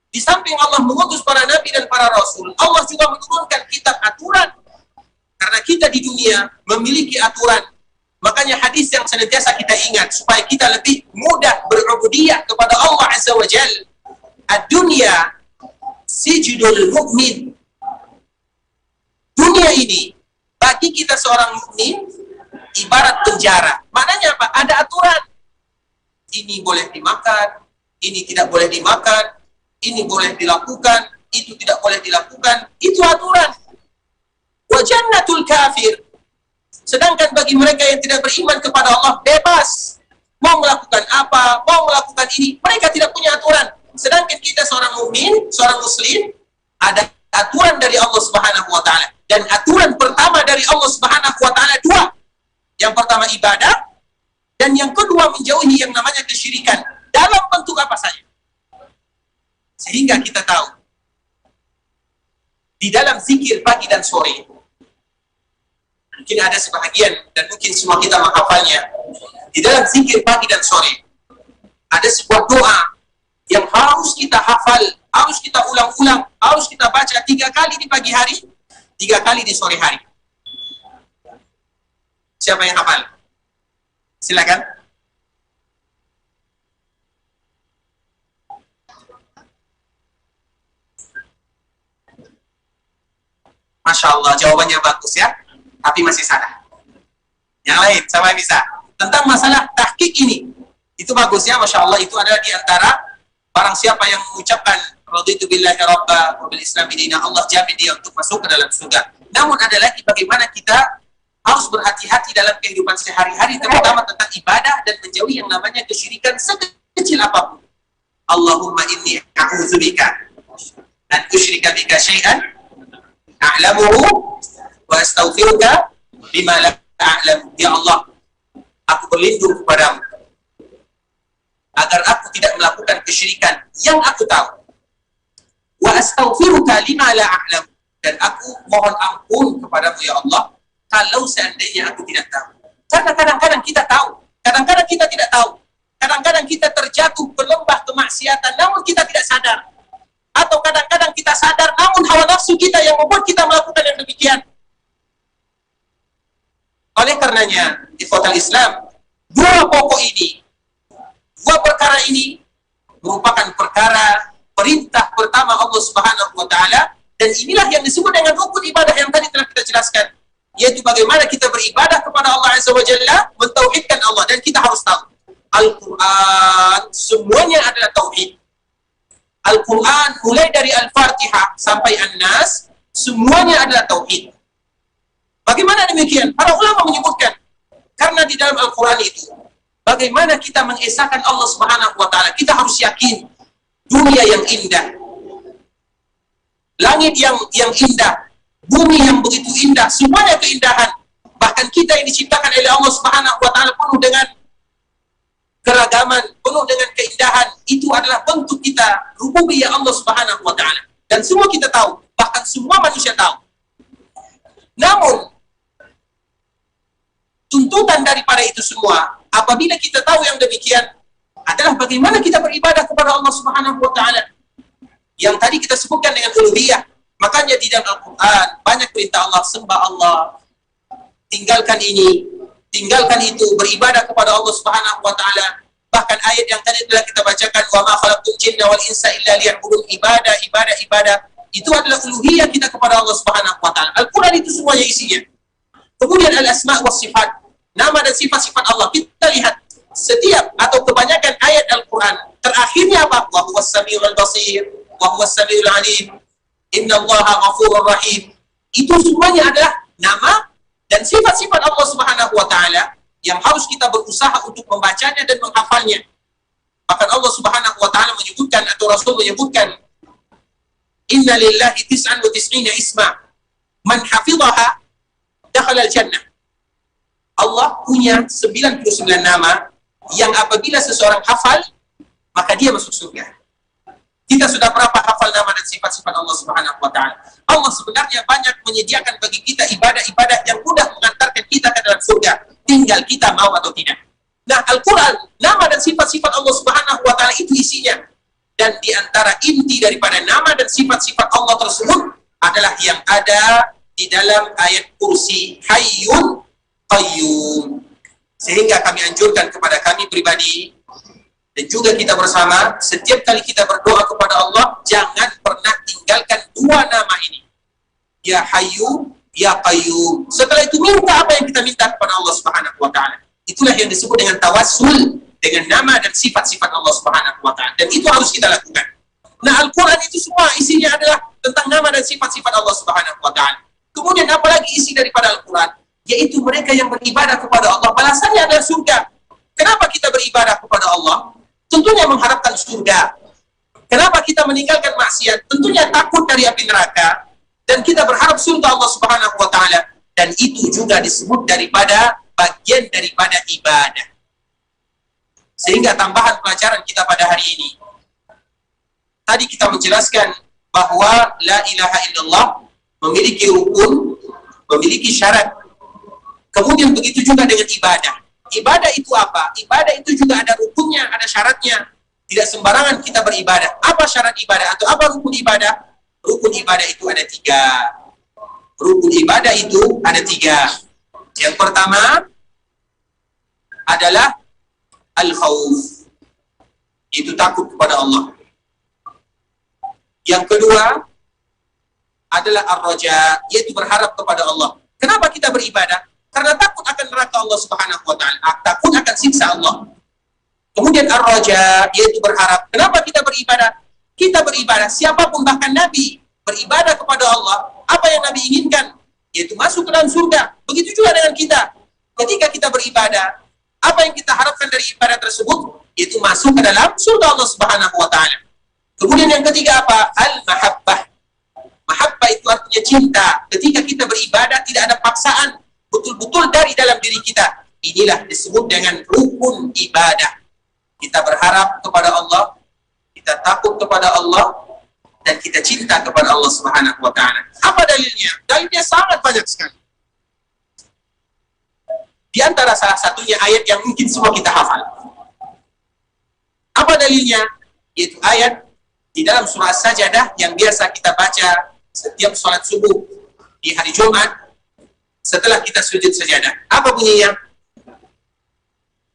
Di samping Allah mengutus para nabi dan para rasul, Allah juga menurunkan kitab aturan. Karena kita di dunia memiliki aturan. Makanya hadis yang senantiasa kita ingat supaya kita lebih mudah berubudiyah kepada Allah Azza wa Jalla. Ad-dunya sijnul mu'min. Dunia ini bagi kita seorang mukmin ibarat penjara. Maknanya apa? Ada aturan. Ini boleh dimakan, ini tidak boleh dimakan, ini boleh dilakukan, itu tidak boleh dilakukan. Itu aturan. Wa jannatul kafir. Sedangkan bagi mereka yang tidak beriman kepada Allah, bebas. Mau melakukan apa, mau melakukan ini, mereka tidak punya aturan. Sedangkan kita seorang mukmin, seorang muslim, ada aturan dari Allah Subhanahu wa taala. Dan aturan pertama dari Allah Subhanahu wa taala dua. Yang pertama ibadah, dan yang kedua menjauhi yang namanya kesyirikan dalam bentuk apa saja. Sehingga kita tahu di dalam zikir pagi dan sore, mungkin ada sebahagian dan mungkin semua kita menghafalnya. Di dalam zikir pagi dan sore ada sebuah doa yang harus kita hafal, harus kita ulang-ulang, harus kita baca 3 kali di pagi hari, 3 kali di sore hari. Siapa yang hafal? Silakan. Masya Allah, jawabannya bagus ya, tapi masih salah. Yang lain, siapa yang bisa? Tentang masalah tahqiq ini, itu bagusnya, Masya Allah, itu adalah di antara barang siapa yang mengucapkan raditu billahi rabba wa bil islami dina, Allah jamin dia untuk masuk ke dalam surga. Namun ada lagi bagaimana kita harus berhati-hati dalam kehidupan sehari-hari, terutama tentang ibadah dan menjauhi yang namanya kesyirikan sekecil apapun. Allahumma inni a'udzubika an usyrika bika syai'an a'lamuhu wa astaghfiruka bima la a'lam. Ya Allah, aku berlindung kepadamu agar aku tidak melakukan kesyirikan yang aku tahu. Wa astaghfiruka lima la a'lam, dan aku mohon ampun kepadamu ya Allah kalau seandainya aku tidak tahu. Karena kadang-kadang kita tahu, kadang-kadang kita tidak tahu. Kadang-kadang kita terjatuh berlembah kemaksiatan namun kita tidak sadar. Atau kadang-kadang kita sadar namun hawa nafsu kita yang membuat kita melakukan yang demikian. Oleh karenanya, ikhwatal Islam, dua pokok ini, dua perkara ini merupakan perkara perintah pertama Allah Subhanahu wa taala, dan inilah yang disebut dengan rukun ibadah yang tadi telah kita jelaskan, yaitu bagaimana kita beribadah kepada Allah Azza wa Jalla, mentauhidkan Allah. Dan kita harus tahu Al-Quran semuanya adalah tauhid. Al-Quran mulai dari Al-Fatihah sampai An-Nas semuanya adalah tauhid. Bagaimana demikian? Para ulama menyebutkan karena di dalam Al-Quran itu bagaimana kita mengesahkan Allah Subhanahu wa taala, kita harus yakin dunia yang indah, langit yang indah, bumi yang begitu indah, semuanya keindahan. Bahkan kita yang diciptakan oleh Allah Subhanahu wa taala penuh dengan keragaman, penuh dengan keindahan. Itu adalah bentuk kita rububiyah Allah Subhanahu wa taala. Dan semua kita tahu, bahkan semua manusia tahu. Namun tuntutan daripada itu semua, apabila kita tahu yang demikian, adalah bagaimana kita beribadah kepada Allah Subhanahu wa taala. Yang tadi kita sebutkan dengan uluhiyah. Makanya di dalam Al-Qur'an banyak perintah Allah, sembah Allah, tinggalkan ini, tinggalkan itu, beribadah kepada Allah Subhanahu wa taala. Bahkan ayat yang tadi telah kita bacakan, wa ma khalaqtul jinna wal insa illa liya'budun, ibadah. Itu adalah uluhiyah kita kepada Allah Subhanahu wa taala. Al-Qur'an itu semuanya isinya. Kemudian al-asma' was sifat, nama dan sifat-sifat Allah. Kita lihat setiap atau kebanyakan ayat Al-Qur'an terakhirnya apa? Wa huwas samiul basir, wa huwas samiul alim, innallaha ghafurur rahim. Itu semuanya adalah nama dan sifat-sifat Allah Subhanahu wa taala yang harus kita berusaha untuk membacanya dan menghafalnya. Bahkan Allah Subhanahu wa taala menyebutkan, atau Rasul menyebutkan, inna lillahi tis'an wa tis'ina isma, man hafidhaha dakhala al-jannah. Allah punya 99 nama yang apabila seseorang hafal, maka dia masuk surga. Kita sudah berapa hafal nama dan sifat-sifat Allah Subhanahu wa taala? Allah sebenarnya banyak menyediakan bagi kita ibadah-ibadah yang mudah mengantarkan kita ke dalam surga. Tinggal kita mau atau tidak. Nah, Al-Quran, nama dan sifat-sifat Allah Subhanahu wa taala itu isinya. Dan di antara inti daripada nama dan sifat-sifat Allah tersebut adalah yang ada di dalam ayat kursi, Hayyun Qayyum. Sehingga kami anjurkan kepada kami pribadi dan juga kita bersama, setiap kali kita berdoa kepada Allah, jangan pernah tinggalkan dua nama ini. Ya Hayyu, Ya Qayyum. Setelah itu minta apa yang kita minta kepada Allah Subhanahu wa taala. Itulah yang disebut dengan tawassul dengan nama dan sifat-sifat Allah Subhanahu wa taala. Dan itu harus kita lakukan. Nah, Al-Qur'an itu semua isinya adalah tentang nama dan sifat-sifat Allah Subhanahu wa taala. Kemudian apalagi isi daripada Al-Qur'an? Yaitu mereka yang beribadah kepada Allah, balasannya adalah surga. Kenapa kita beribadah kepada Allah? Tentunya mengharapkan surga. Kenapa kita meninggalkan maksiat? Tentunya takut dari api neraka. Dan kita berharap surga Allah Subhanahu wa taala. Dan itu juga disebut daripada bagian daripada ibadah. Sehingga tambahan pelajaran kita pada hari ini, tadi kita menjelaskan bahwa la ilaha illallah memiliki rukun, memiliki syarat. Kemudian begitu juga dengan ibadah. Ibadah itu apa? Ibadah itu juga ada rukunnya, ada syaratnya. Tidak sembarangan kita beribadah. Apa syarat ibadah atau apa rukun ibadah? Rukun ibadah itu ada 3. Rukun ibadah itu ada 3. Yang pertama adalah al-khawf. Itu takut kepada Allah. Yang kedua adalah ar-raja, yaitu berharap kepada Allah. Kenapa kita beribadah? Karena takut akan neraka Allah Subhanahu wa taala, takut akan siksa Allah. Kemudian ar-raja, yaitu berharap. Kenapa kita beribadah? Kita beribadah, siapapun bahkan Nabi beribadah kepada Allah, apa yang Nabi inginkan? Yaitu masuk ke dalam surga. Begitu juga dengan kita. Ketika kita beribadah, apa yang kita harapkan dari ibadah tersebut? Yaitu masuk ke dalam surga Allah Subhanahu wa taala. Kemudian yang ketiga apa? Al-mahabbah. Mahabbah itu artinya cinta. Ketika kita beribadah tidak ada paksaan, betul-betul dari dalam diri kita. Inilah disebut dengan rukun ibadah. Kita berharap kepada Allah, kita takut kepada Allah, dan kita cinta kepada Allah Subhanahu wa taala. Apa dalilnya? Dalilnya sangat banyak sekali. Di antara salah satunya ayat yang mungkin semua kita hafal. Apa dalilnya? Yaitu ayat di dalam surah Sajadah yang biasa kita baca setiap sholat subuh di hari Jumat setelah kita sujud sajadah. Apa bunyinya?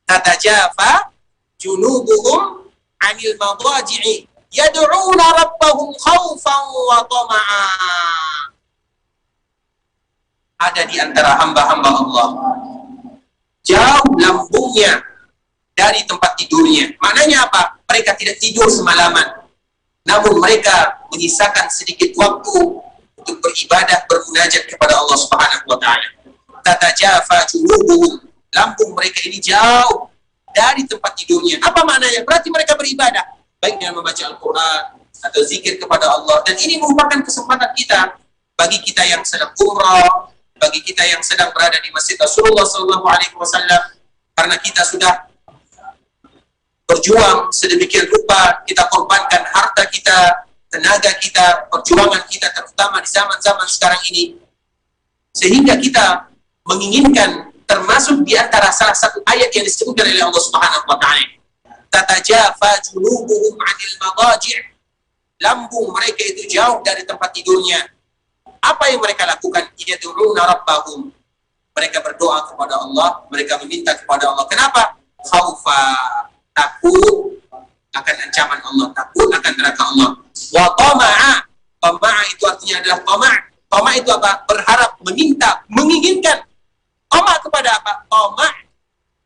Tatajafa junubuhum 'anil madaji'i yad'una rabbahum khaufan wa tama'a. Ada di antara hamba-hamba Allah, jauh lambungnya dari tempat tidurnya. Maknanya apa? Mereka tidak tidur semalaman, namun mereka menyisakan sedikit waktu untuk beribadah, bermunajat kepada Allah Subhanahu wa taala. Tatajafa junubuhum, lambung mereka ini jauh dari tempat tidurnya. Apa maknanya? Berarti mereka beribadah, baik dengan membaca Al-Quran atau zikir kepada Allah. Dan ini merupakan kesempatan kita, bagi kita yang sedang umrah, bagi kita yang sedang berada di Masjid Rasulullah SAW, karena kita sudah berjuang sedemikian rupa, kita korbankan harta kita, tenaga kita, perjuangan kita, terutama di zaman-zaman sekarang ini, sehingga kita menginginkan termasuk di antara salah satu ayat yang disebutkan oleh Allah Subhanahu wa taala, tatajafa junubuhum 'anil madaji', lambung mereka itu jauh dari tempat tidurnya. Apa yang mereka lakukan? Yad'una rabbahum, mereka berdoa kepada Allah, mereka meminta kepada Allah. Kenapa? Khaufa, takut akan ancaman Allah, takut akan neraka Allah. Wa tama'a, tama'a itu artinya adalah tama'. Tama' itu apa? Berharap, meminta, menginginkan. Tama' kepada apa? Tama'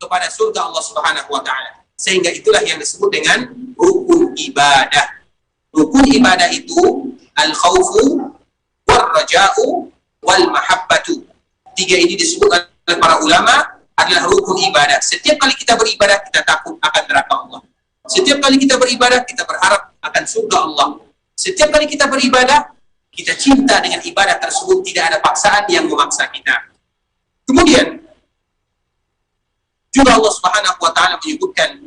kepada surga Allah Subhanahu wa taala. Sehingga itulah yang disebut dengan rukun ibadah. Rukun ibadah itu al-khaufu, wal-raja'u, wal-mahabbatu. Tiga ini disebut oleh para ulama adalah rukun ibadah. Setiap kali kita beribadah, kita takut akan neraka Allah. Setiap kali kita beribadah, kita berharap akan surga Allah. Setiap kali kita beribadah, kita cinta dengan ibadah tersebut, tidak ada paksaan yang memaksa kita. Kemudian, juga Allah Subhanahu wa taala menyebutkan,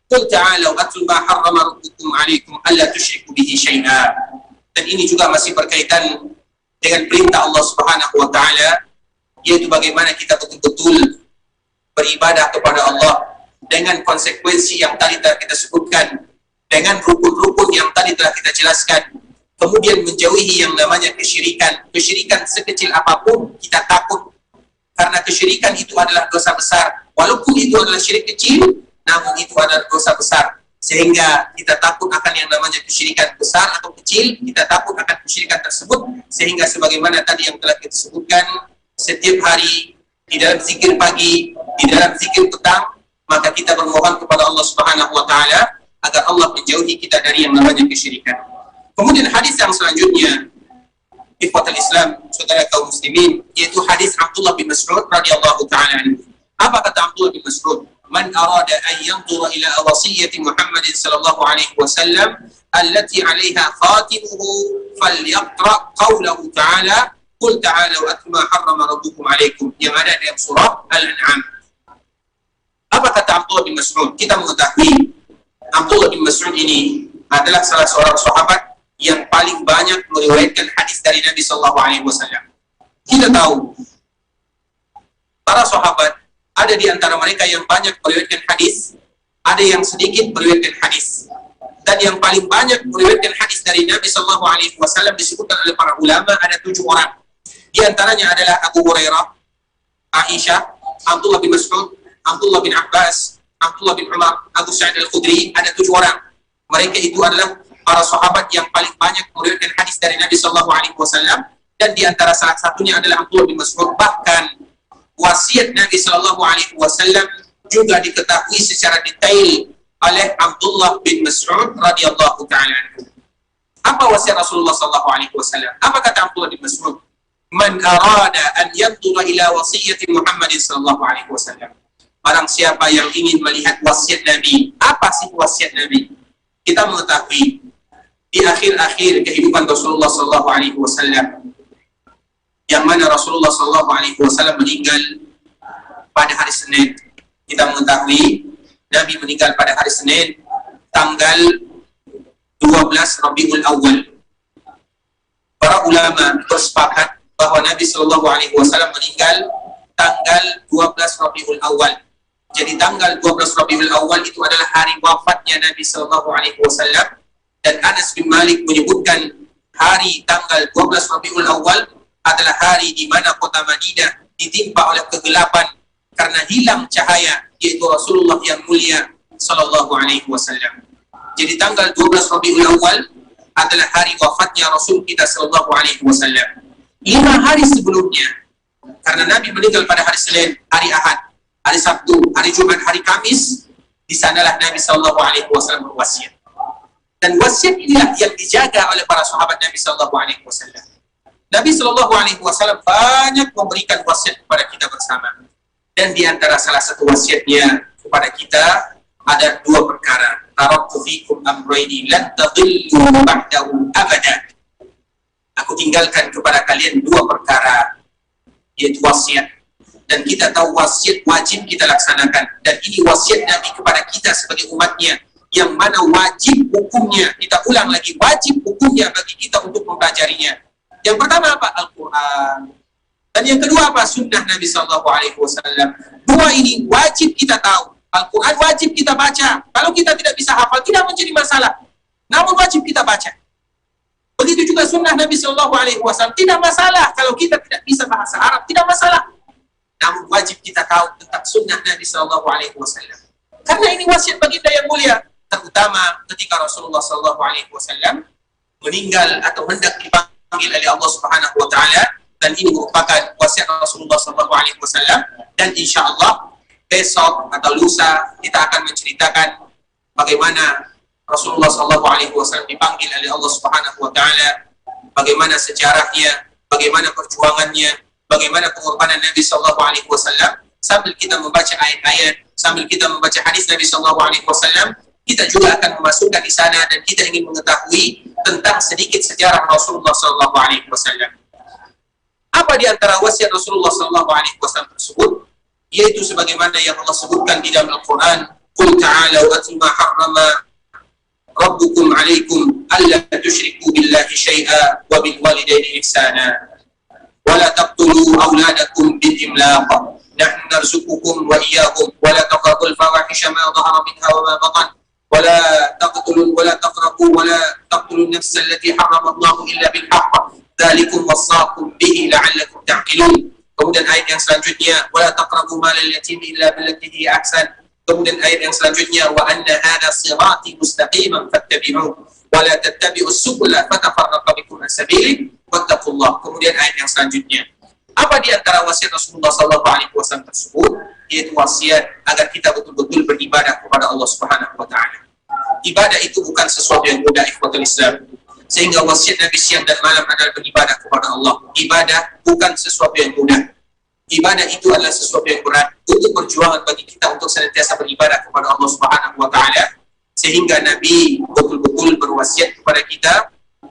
"Qul ta'alu atlu ma harrama rabbukum 'alaikum alla tusyriku bihi syai'a." Dan ini juga masih berkaitan dengan perintah Allah Subhanahu wa taala, yaitu bagaimana kita betul-betul beribadah kepada Allah dengan konsekuensi yang tadi telah kita sebutkan, dengan rukun-rukun yang tadi telah kita jelaskan. Kemudian menjauhi yang namanya kesyirikan. Kesyirikan sekecil apapun kita takut, karena kesyirikan itu adalah dosa besar. Walaupun itu adalah syirik kecil, namun itu adalah dosa besar. Sehingga kita takut akan yang namanya kesyirikan besar atau kecil, kita takut akan kesyirikan tersebut. Sehingga sebagaimana tadi yang telah kita sebutkan, setiap hari di dalam zikir pagi, di dalam zikir petang, maka kita bermohon kepada Allah Subhanahu wa taala agar Allah menjauhi kita dari yang namanya kesyirikan. Kemudian hadis yang selanjutnya, ikhwatul Islam, saudara kaum muslimin, yaitu hadis Abdullah bin Mas'ud radhiyallahu taala anhu. Apa kata Abdullah bin Mas'ud? Man arada an yanzura ila wasiyyati Muhammad sallallahu alaihi wasallam allati 'alaiha khatimuhu falyaqra qawlahu ta'ala, qul ta'alu atlu ma harrama rabbukum 'alaikum, yang ada dalam surah Al-An'am. Apa kata Abdullah bin Mas'ud? Kita mengetahui Abdullah bin Mas'ud ini adalah salah seorang sahabat yang paling banyak meriwayatkan hadis dari Nabi sallallahu alaihi wasallam. Kita tahu para sahabat, ada di antara mereka yang banyak meriwayatkan hadis, ada yang sedikit meriwayatkan hadis. Dan yang paling banyak meriwayatkan hadis dari Nabi sallallahu alaihi wasallam disebutkan oleh para ulama ada 7 orang. Di antaranya adalah Abu Hurairah, Aisyah, Abdullah bin Mas'ud, Abdullah bin Abbas, Abdullah bin Umar, Abu Sa'id Al-Khudri, ada 7 orang. Mereka itu adalah para sahabat yang paling banyak meriwayatkan hadis dari Nabi sallallahu alaihi wasallam, dan di antara salah satunya adalah Abdullah bin Mas'ud. Bahkan wasiat Nabi sallallahu alaihi wasallam juga diketahui secara detail oleh Abdullah bin Mas'ud radhiyallahu taala anhu. Apa wasiat Rasulullah sallallahu alaihi wasallam? Apa kata Abdullah bin Mas'ud? Man arada an yanzura ila wasiyyati Muhammad sallallahu alaihi wasallam. Barang siapa yang ingin melihat wasiat Nabi, apa sih wasiat Nabi? Kita mengetahui di akhir-akhir kehidupan Rasulullah sallallahu alaihi wasallam, yang mana Rasulullah sallallahu alaihi wasallam meninggal pada hari Senin. Kita mengetahui Nabi meninggal pada hari Senin tanggal 12 Rabiul Awal. Para ulama bersepakat bahwa Nabi sallallahu alaihi wasallam meninggal tanggal 12 Rabiul Awal. Jadi tanggal 12 Rabiul Awal itu adalah hari wafatnya Nabi sallallahu alaihi wasallam, dan Anas bin Malik menyebutkan hari tanggal 12 Rabiul Awal adalah hari di mana kota Madinah ditimpa oleh kegelapan karena hilang cahaya, yaitu Rasulullah yang mulia sallallahu alaihi wasallam. Jadi tanggal 12 Rabiul Awal adalah hari wafatnya Rasul kita sallallahu alaihi wasallam. 5 hari sebelumnya, karena Nabi meninggal pada hari Senin, hari Ahad, hari Sabtu, hari Jumat, hari Kamis, di sanalah Nabi sallallahu alaihi wasallam berwasiat. Dan wasiat inilah yang dijaga oleh para sahabat Nabi sallallahu alaihi wasallam. Nabi sallallahu alaihi wasallam banyak memberikan wasiat kepada kita bersama. Dan di antara salah satu wasiatnya kepada kita ada 2 perkara. taraktu fikum amrayni lan tadillu ba'dahu abada. Aku tinggalkan kepada kalian dua perkara, yaitu wasiat. Dan kita tahu wasiat wajib kita laksanakan. Dan ini wasiat Nabi kepada kita sebagai umatnya, yang mana wajib hukumnya, kita ulang lagi, wajib hukumnya bagi kita untuk mempelajarinya. Yang pertama apa? Al-Quran. Dan yang kedua apa? Sunnah Nabi SAW. Dua ini wajib kita tahu. Al-Quran wajib kita baca. Kalau kita tidak bisa hafal, tidak menjadi masalah. Namun wajib kita baca. Begitu juga sunnah Nabi SAW. Tidak masalah kalau kita tidak bisa bahasa Arab, tidak masalah. Namun wajib kita tahu tentang sunnah Nabi SAW. Karena ini wasiat baginda yang mulia. Terutama ketika Rasulullah SAW meninggal atau hendak dipanggil oleh Allah Subhanahu Wa Taala. Dan ini merupakan wasiat Rasulullah SAW. Dan insya Allah besok atau lusa kita akan menceritakan bagaimana Rasulullah SAW dipanggil oleh Allah Subhanahu Wa Taala, bagaimana sejarahnya, bagaimana perjuangannya, bagaimana pengorbanan Nabi SAW. Sambil kita membaca ayat-ayat, sambil kita membaca hadis Nabi SAW, kita juga akan memasukkan di sana dan kita ingin mengetahui tentang sedikit sejarah Rasulullah SAW. Apa di antara wasiat Rasulullah SAW tersebut? Yaitu sebagaimana yang Allah sebutkan di dalam Al-Quran, Qul ta'alau atlu ma harrama rabbukum alaikum alla tusyriku billahi syai'a wa bil walidaini ihsana wa la taqtulu awladakum bil imlaq nahnu narzuqukum wa iyyakum wa la taqrabul fawahisha ma dhahara minha wa ma batan wa la taqtulu wa la taqrabu wa la taqtulu an-nafsa allati harrama Allah illa bil haqq dzalikum wasaqum bihi la'allakum ta'qilun. Kemudian ayat yang selanjutnya, wala taqrabu malal yatim illa billati hi ahsan. Kemudian ayat yang selanjutnya, wa anna hadha sirati mustaqiman fattabi'uhu wa la tattabi'us subula fatafarraqa bikum an sabilihi wattaqullah. Kemudian ayat yang selanjutnya. Apa di antara wasiat Rasulullah SAW tersebut? Yaitu wasiat agar kita betul-betul beribadah kepada Allah Subhanahu Wa Taala. Ibadah itu bukan sesuatu yang mudah, ikhwatul Islam. Sehingga wasiat Nabi siang dan malam adalah beribadah kepada Allah. Ibadah bukan sesuatu yang mudah. Ibadah itu adalah sesuatu yang berat. Untuk perjuangan bagi kita untuk senantiasa beribadah kepada Allah Subhanahu Wa Taala. Sehingga Nabi betul-betul berwasiat kepada kita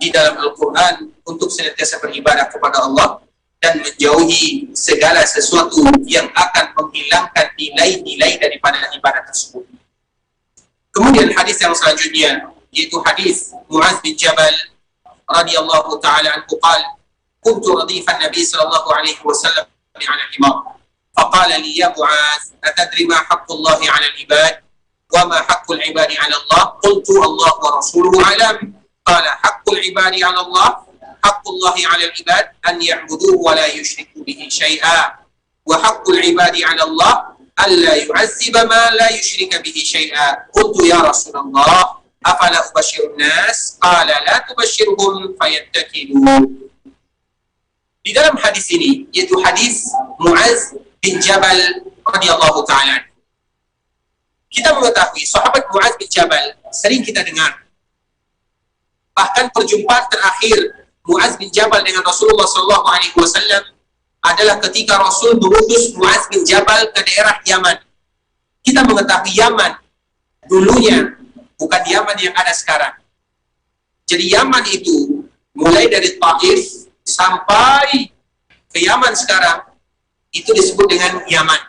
di dalam Al-Quran untuk senantiasa beribadah kepada Allah dan menjauhi segala sesuatu yang akan menghilangkan nilai-nilai daripada ibadah tersebut. Kemudian hadis yang selanjutnya, yaitu hadis Mu'adz bin Jabal radhiyallahu ta'ala anhu qala kuntu radifan Nabi sallallahu alaihi wasallam ala al-himar faqala li ya Mu'adz atadri ma haqqullahi 'ala al-ibad wa ma haqqul 'ibadi 'ala Allah qultu Allah wa rasuluhu a'lam qala haqqul 'ibadi 'ala Allah haqqullahi 'ala al-ibad an ya'buduhu wa la yushriku bihi syai'a wa haqqul 'ibadi 'ala Allah alla yu'azziba ma la yushrika bihi syai'a qultu ya Rasulullah afala ubashirun nas qala la tubashirhum fayattakilu. Di dalam hadis ini, yaitu hadis Mu'adz bin Jabal radhiyallahu ta'ala, kita mengetahui sahabat Mu'adz bin Jabal sering kita dengar. Bahkan perjumpaan terakhir Mu'adz bin Jabal dengan Rasulullah SAW adalah ketika Rasul mengutus Mu'adz bin Jabal ke daerah Yaman. Kita mengetahui Yaman dulunya bukan Yaman yang ada sekarang. Jadi Yaman itu mulai dari Taif sampai ke Yaman sekarang itu disebut dengan Yaman.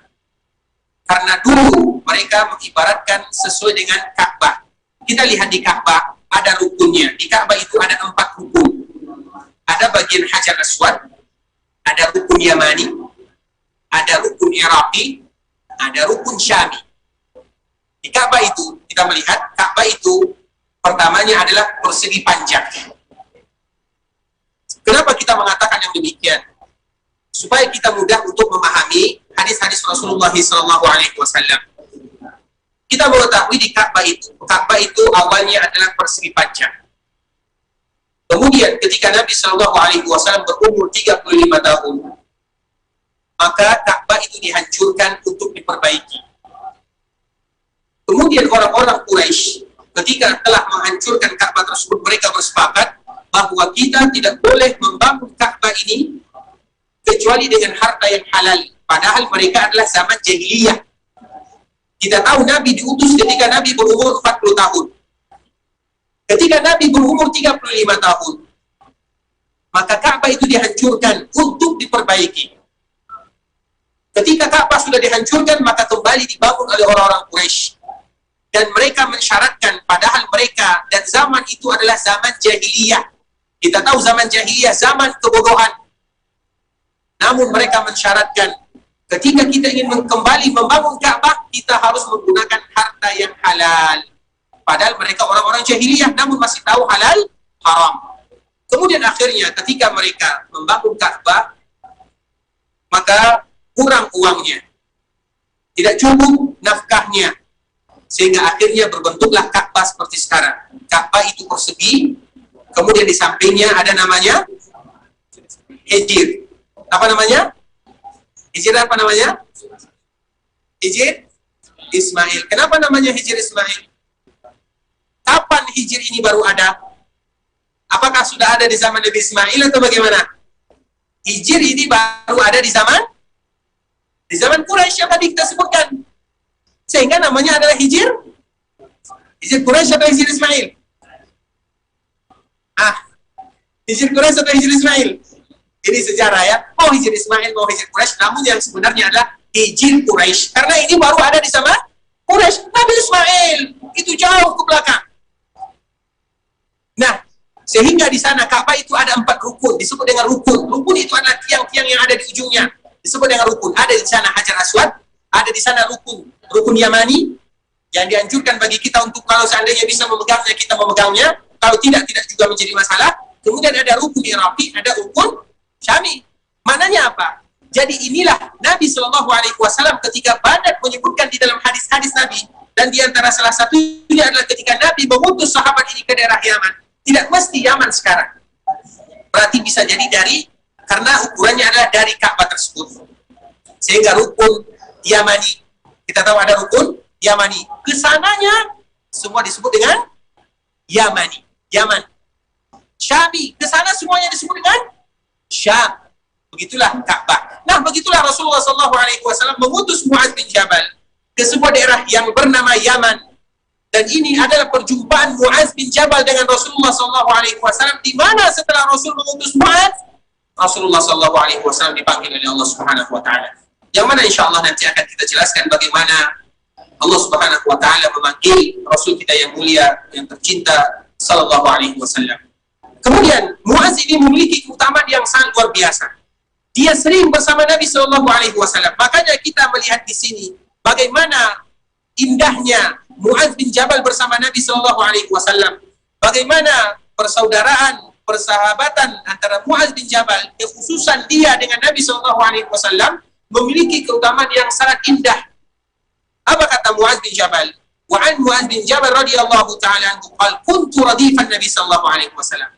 Karena dulu mereka mengibaratkan sesuai dengan Ka'bah. Kita lihat di Ka'bah ada rukunnya. Di Ka'bah itu ada 4 rukun. Ada bagian Hajar Aswad, ada rukun Yamani, ada rukun Iraqi, ada rukun Syami. Di Ka'bah itu, kita melihat Ka'bah itu pertamanya adalah persegi panjang. Kenapa kita mengatakan yang demikian? Supaya kita mudah untuk memahami hadis-hadis Rasulullah SAW. Kita mengetahui di Ka'bah itu awalnya adalah persegi panjang. Kemudian ketika Nabi SAW berumur 35 tahun, maka Ka'bah itu dihancurkan untuk diperbaiki. Kemudian orang-orang Quraisy ketika telah menghancurkan Ka'bah tersebut, mereka bersepakat bahwa kita tidak boleh membangun Ka'bah ini kecuali dengan harta yang halal. Padahal mereka adalah zaman jahiliyah. Kita tahu Nabi diutus ketika Nabi berumur 40 tahun. Ketika Nabi berumur 35 tahun, maka Ka'bah itu dihancurkan untuk diperbaiki. Ketika Ka'bah sudah dihancurkan, maka kembali dibangun oleh orang-orang Quraisy. Dan mereka mensyaratkan, padahal mereka dan zaman itu adalah zaman jahiliyah. Kita tahu zaman jahiliyah, zaman kebodohan. Namun mereka mensyaratkan, ketika kita ingin kembali membangun Ka'bah, kita harus menggunakan harta yang halal. Padahal mereka orang-orang jahiliyah, namun masih tahu halal, haram. Kemudian akhirnya ketika mereka membangun Ka'bah, maka kurang uangnya, tidak cukup nafkahnya, sehingga akhirnya berbentuklah Ka'bah seperti sekarang. Ka'bah itu persegi, kemudian di sampingnya ada namanya hijir. Apa namanya? Hijir apa namanya? Hijir Ismail. Kenapa namanya hijir Ismail? Kapan hijir ini baru ada? Apakah sudah ada di zaman Nabi Ismail atau bagaimana? Hijir ini baru ada di zaman Quraisy yang tadi kita sebutkan. Sehingga namanya adalah hijir Quraisy atau hijir Ismail? Hijir Quraisy atau hijir Ismail? Ini sejarah ya. Mau hijir Ismail, mau hijir Quraisy, namun yang sebenarnya adalah hijir Quraisy. Karena ini baru ada di zaman Quraisy. Nabi Ismail itu jauh ke belakang. Nah, sehingga di sana Ka'bah itu ada 4 rukun, disebut dengan rukun. Rukun itu adalah tiang-tiang yang ada di ujungnya, disebut dengan rukun. Ada di sana Hajar Aswad, ada di sana rukun Yamani, yang dianjurkan bagi kita untuk kalau seandainya bisa memegangnya, kita memegangnya. Kalau tidak juga menjadi masalah. Kemudian ada rukun Iraqi, ada rukun Syami. Maknanya apa? Jadi inilah Nabi SAW ketika banyak menyebutkan di dalam hadis-hadis Nabi, dan di antara salah satunya adalah ketika Nabi mengutus sahabat ini ke daerah Yaman. Tidak mesti Yaman sekarang. Berarti bisa jadi karena ukurannya adalah dari Ka'bah tersebut. Sehingga rukun Yamani, kita tahu ada rukun Yamani. Kesananya semua disebut dengan Yamani, Yaman. Syami, kesana semuanya disebut dengan Syam. Begitulah Ka'bah. Nah, begitulah Rasulullah SAW mengutus Mu'adz bin Jabal ke sebuah daerah yang bernama Yaman. Dan ini adalah perjumpaan Mu'adz bin Jabal dengan Rasulullah SAW, di mana setelah Rasul mengutus Mu'adz, Rasulullah SAW dipanggil oleh Allah Subhanahu Wa Taala. Yang mana insya Allah nanti akan kita jelaskan bagaimana Allah Subhanahu Wa Taala memanggil Rasul kita yang mulia, yang tercinta, Sallallahu Alaihi Wasallam. Kemudian Mu'adz ini memiliki keutamaan yang sangat luar biasa. Dia sering bersama Nabi Sallallahu Alaihi Wasallam. Makanya kita melihat di sini bagaimana indahnya Mu'adz bin Jabal bersama Nabi Sallallahu Alaihi Wasallam. Bagaimana persaudaraan, persahabatan antara Mu'adz bin Jabal, kekhususan dia dengan Nabi Sallallahu Alaihi Wasallam, memiliki keutamaan yang sangat indah. Apa kata Mu'adz bin Jabal? Wa an Mu'adz bin Jabal radhiyallahu ta'ala anhu qala kuntu radifan Nabi Sallallahu Alaihi Wasallam.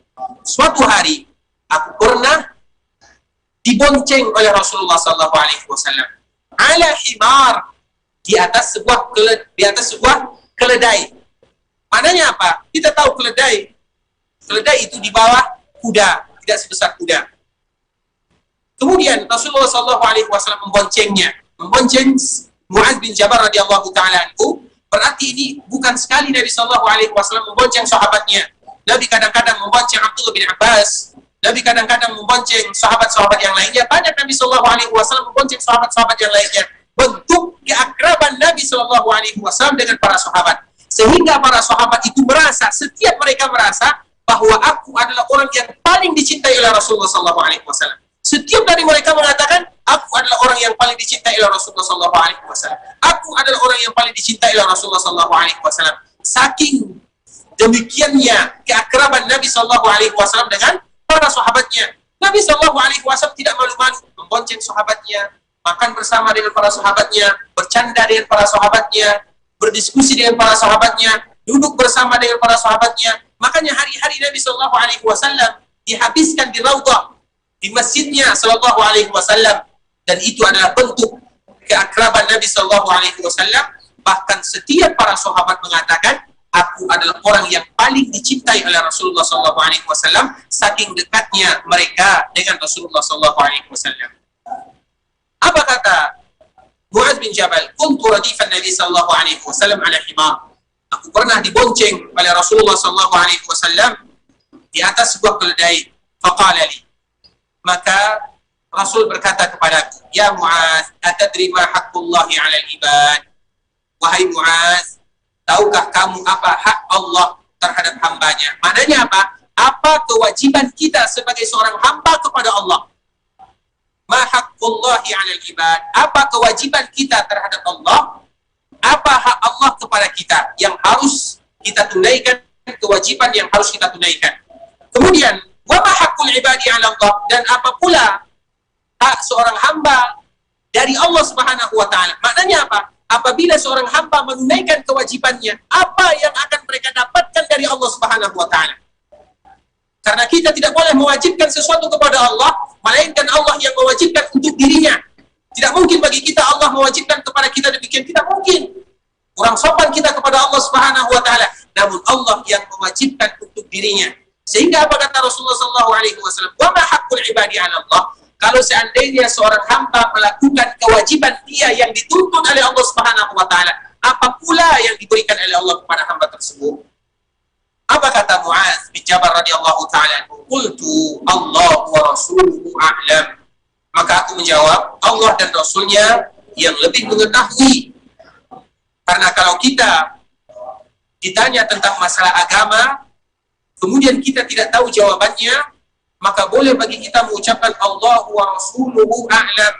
Suatu hari aku pernah dibonceng oleh Rasulullah Sallallahu Alaihi Wasallam ala himar, di atas sebuah keledai. Maknanya apa? Kita tahu keledai itu di bawah kuda, tidak sebesar kuda. Kemudian Rasulullah SAW membonceng Mu'adz bin Jabal radhiyallahu ta'ala anhu. Berarti ini bukan sekali Nabi SAW membonceng sahabatnya. Nabi kadang-kadang membonceng Abdullah bin Abbas. Nabi kadang-kadang membonceng sahabat-sahabat yang lainnya. Banyak Nabi SAW membonceng sahabat-sahabat yang lainnya. Bentuk keakraban Nabi SAW dengan para sahabat, sehingga para sahabat itu merasa, setiap mereka merasa bahwa aku adalah orang yang paling dicintai oleh Rasulullah SAW. Setiap dari mereka mengatakan, aku adalah orang yang paling dicintai oleh Rasulullah SAW. Aku adalah orang yang paling dicintai oleh Rasulullah SAW. Saking demikiannya keakraban Nabi SAW dengan para sahabatnya. Nabi SAW tidak malu-malu membonceng sahabatnya, makan bersama dengan para sahabatnya, bercanda dengan para sahabatnya, berdiskusi dengan para sahabatnya, duduk bersama dengan para sahabatnya. Makanya hari-hari Nabi SAW dihabiskan di Raudhah, di masjidnya SAW, dan itu adalah bentuk keakraban Nabi SAW. Bahkan setiap para sahabat mengatakan, aku adalah orang yang paling dicintai oleh Rasulullah SAW, saking dekatnya mereka dengan Rasulullah SAW. Apa kata Mu'adz Muaz bin Jabal, kuntu radifan Nabi sallallahu alaihi wasallam ala himar. Aku pernah dibonceng oleh Rasulullah sallallahu alaihi wasallam di atas sebuah keledai. Faqala li, maka Rasul berkata kepadaku, ya Muaz, atadri ma haqqullahi 'ala al-ibad? Wahai Muaz, tahukah kamu apa hak Allah terhadap hambanya? Maknanya apa? Apa kewajiban kita sebagai seorang hamba kepada Allah? Ma haqqullahi 'ala al-ibad? Apa kewajiban kita terhadap Allah? Apa hak Allah kepada kita yang harus kita tunaikan, kewajiban yang harus kita tunaikan? Kemudian, wa ma haqqul ibadi 'ala Allah? Dan apa pula hak seorang hamba dari Allah Subhanahu wa taala? Maknanya apa? Apabila seorang hamba menunaikan kewajibannya, apa yang akan mereka dapatkan dari Allah Subhanahu wa taala? Karena kita tidak boleh mewajibkan sesuatu kepada Allah, melainkan Allah yang mewajibkan untuk dirinya. Tidak mungkin bagi kita Allah mewajibkan kepada kita demikian, tidak mungkin. Kurang sopan kita kepada Allah Subhanahu wa taala, namun Allah yang mewajibkan untuk dirinya. Sehingga apa kata Rasulullah sallallahu alaihi wasallam? Wa ma haqqul ibadi 'ala Allah? Kalau seandainya seorang hamba melakukan kewajiban dia yang dituntut oleh Allah Subhanahu wa taala, apa pula yang diberikan oleh Allah kepada hamba tersebut? Apa kata Muaz bin Jabal radhiyallahu taala? Qultu Allah wa rasuluhu a'lam. Maka aku menjawab, Allah dan Rasulnya yang lebih mengetahui. Karena kalau kita ditanya tentang masalah agama, kemudian kita tidak tahu jawabannya, maka boleh bagi kita mengucapkan Allah wa rasuluhu a'lam.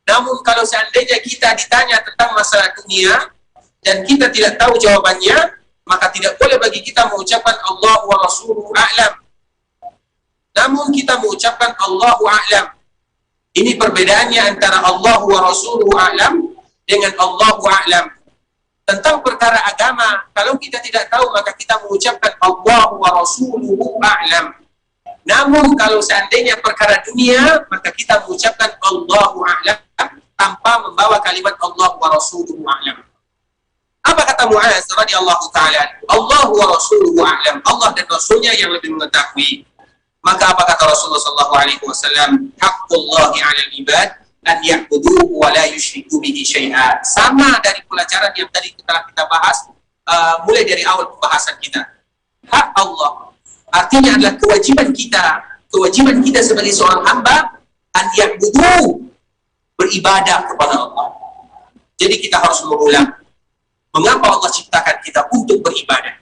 Namun kalau seandainya kita ditanya tentang masalah dunia dan kita tidak tahu jawabannya, maka tidak boleh bagi kita mengucapkan Allah wa rasuluhu a'lam. Namun kita mengucapkan Allahu a'lam. Ini perbedaannya antara Allah wa rasuluhu a'lam dengan Allahu a'lam. Tentang perkara agama, kalau kita tidak tahu maka kita mengucapkan Allah wa rasuluhu a'lam. Namun kalau seandainya perkara dunia, maka kita mengucapkan Allahu a'lam tanpa membawa kalimat Allah wa rasuluhu a'lam. Apa kata Muaz radhiyallahu ta'ala? Allah wa rasuluhu a'lam. Allah dan Rasulnya yang lebih mengetahui. Maka apa kata Rasulullah sallallahu alaihi wasallam? Haqqullahi 'alal ibad an ya'buduhu wa la yusyriku bihi syai'a. Sama dari pelajaran yang tadi telah kita bahas mulai dari awal pembahasan kita. Hak Allah artinya adalah kewajiban kita sebagai seorang hamba an ya'buduhu, beribadah kepada Allah. Jadi kita harus mengulang mengapa Allah ciptakan kita untuk beribadah.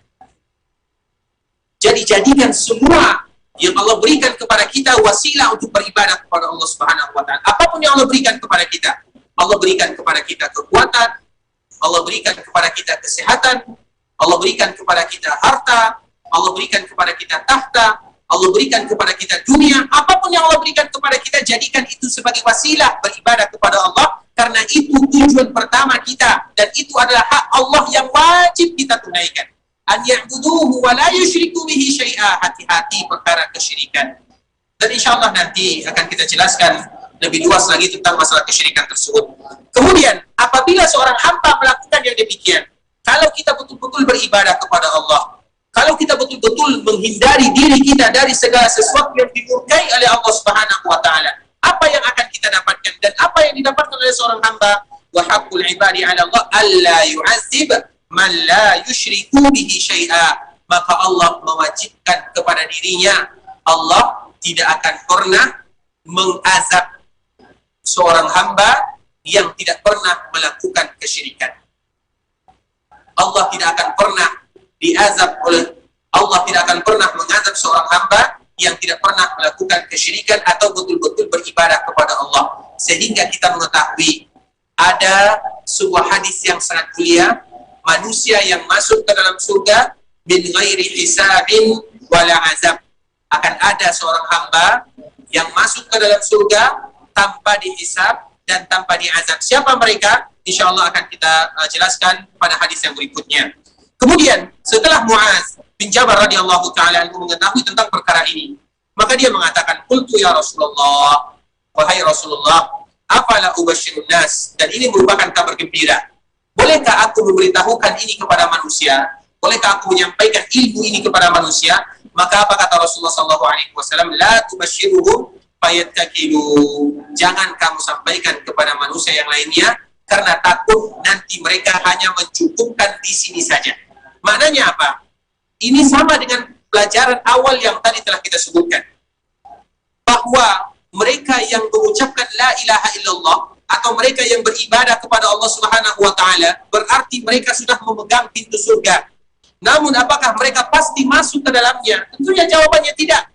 Jadi jadikan semua yang Allah berikan kepada kita wasilah untuk beribadah kepada Allah Subhanahu wa taala. Apapun yang Allah berikan kepada kita, Allah berikan kepada kita kekuatan, Allah berikan kepada kita kesehatan, Allah berikan kepada kita harta, Allah berikan kepada kita tahta, Allah berikan kepada kita dunia. Apapun yang Allah berikan kepada kita, jadikan itu sebagai wasilah beribadah kepada Allah, karena itu tujuan pertama kita dan itu adalah hak Allah yang wajib kita tunaikan. An ya'buduhu wa la yusyriku bihi syai'a. Hati-hati perkara kesyirikan. Dan insyaallah nanti akan kita jelaskan lebih luas lagi tentang masalah kesyirikan tersebut. Kemudian, apabila seorang hamba melakukan yang demikian, kalau kita betul-betul beribadah kepada Allah, kalau kita betul-betul menghindari diri kita dari segala sesuatu yang dimurkai oleh Allah Subhanahu wa taala, apa yang akan kita dapatkan dan apa yang didapatkan oleh seorang hamba? Wa haqqul ibadi 'ala Allah alla yu'azzib man la yusyriku bihi syai'a. Maka Allah mewajibkan kepada dirinya, Allah tidak akan pernah mengazab seorang hamba yang tidak pernah melakukan kesyirikan. Allah tidak akan pernah diazab oleh Allah, tidak akan pernah mengazab seorang hamba yang tidak pernah melakukan kesyirikan atau betul-betul beribadah kepada Allah. Sehingga kita mengetahui ada sebuah hadis yang sangat mulia, manusia yang masuk ke dalam surga min ghairi hisabin wala azab. Akan ada seorang hamba yang masuk ke dalam surga tanpa dihisab dan tanpa diazab. Siapa mereka? Insyaallah akan kita jelaskan pada hadis yang berikutnya. Kemudian setelah Muaz bin Jabal radhiyallahu taala mengetahui tentang perkara ini, maka dia mengatakan, qultu ya Rasulullah, wahai Rasulullah, afala ubasyirun nas? Dan ini merupakan kabar gembira. Bolehkah aku memberitahukan ini kepada manusia? Bolehkah aku menyampaikan ilmu ini kepada manusia? Maka apa kata Rasulullah sallallahu alaihi wasallam? La tubasyiruhum fayattakilu, jangan kamu sampaikan kepada manusia yang lainnya, karena takut nanti mereka hanya mencukupkan di sini saja. Maknanya apa? Ini sama dengan pelajaran awal yang tadi telah kita sebutkan, bahwa mereka yang mengucapkan la ilaha illallah atau mereka yang beribadah kepada Allah Subhanahu wa taala berarti mereka sudah memegang pintu surga. Namun apakah mereka pasti masuk ke dalamnya? Tentunya jawabannya tidak.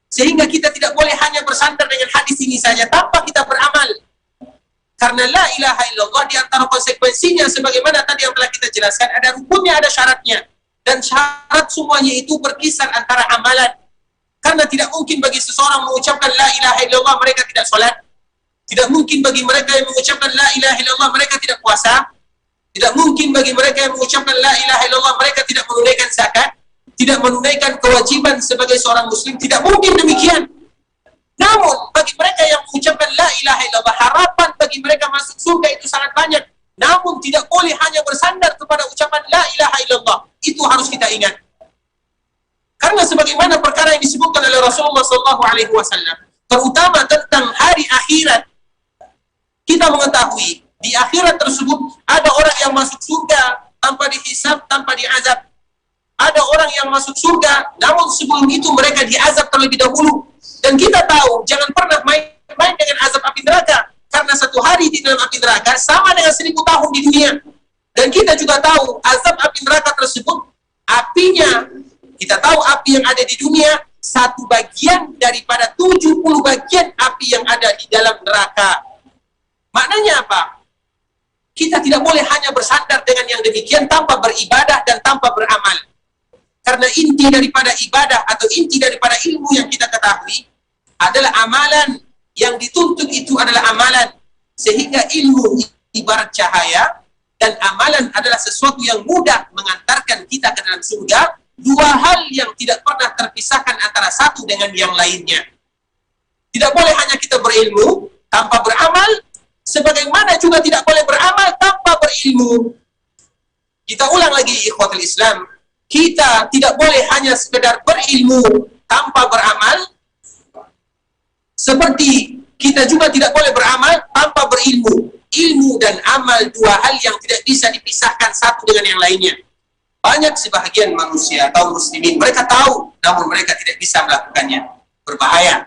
Sehingga kita tidak boleh hanya bersandar dengan hadis ini saja tanpa kita beramal. Karena la ilaha illallah di antara konsekuensinya sebagaimana tadi yang telah kita jelaskan, ada rukunnya, ada syaratnya. Dan syarat semuanya itu berkisar antara amalan. Karena tidak mungkin bagi seseorang mengucapkan la ilaha illallah mereka tidak sholat. Tidak mungkin bagi mereka yang mengucapkan la ilaha illallah mereka tidak puasa. Tidak mungkin bagi mereka yang mengucapkan la ilaha illallah mereka tidak menunaikan zakat, tidak menunaikan kewajiban sebagai seorang muslim. Tidak mungkin demikian. Namun bagi mereka yang mengucapkan la ilaha illallah, harapan bagi mereka masuk surga itu sangat banyak. Namun tidak boleh hanya bersandar kepada ucapan la ilaha illallah. Itu harus kita ingat. Karena sebagaimana perkara yang disebutkan oleh Rasulullah SAW, terutama tentang hari akhirat, kita mengetahui di akhirat tersebut ada orang yang masuk surga tanpa dihisab, tanpa diazab. Ada orang yang masuk surga, namun sebelum itu mereka diazab terlebih dahulu. Dan kita tahu, jangan pernah main-main dengan azab api neraka. Karena satu hari di dalam api neraka sama dengan 1000 tahun di dunia. Dan kita juga tahu, azab api neraka tersebut, apinya, kita tahu api yang ada di dunia, satu bagian daripada 70 bagian api yang ada di dalam neraka. Maknanya apa? Kita tidak boleh hanya bersandar dengan yang demikian tanpa beribadah dan tanpa beramal. Karena inti daripada ibadah atau inti daripada ilmu yang kita ketahui adalah amalan. Yang dituntut itu adalah amalan. Sehingga ilmu ibarat cahaya dan amalan adalah sesuatu yang mudah mengantarkan kita ke dalam surga. Dua hal yang tidak pernah terpisahkan antara satu dengan yang lainnya. Tidak boleh hanya kita berilmu tanpa beramal, sebagaimana juga tidak boleh beramal tanpa berilmu. Kita ulang lagi, ikhwatul Islam. Kita tidak boleh hanya sekedar berilmu tanpa beramal, seperti kita juga tidak boleh beramal tanpa berilmu. Ilmu dan amal dua hal yang tidak bisa dipisahkan satu dengan yang lainnya. Banyak sebahagian manusia atau muslimin, mereka tahu, namun mereka tidak bisa melakukannya. Berbahaya.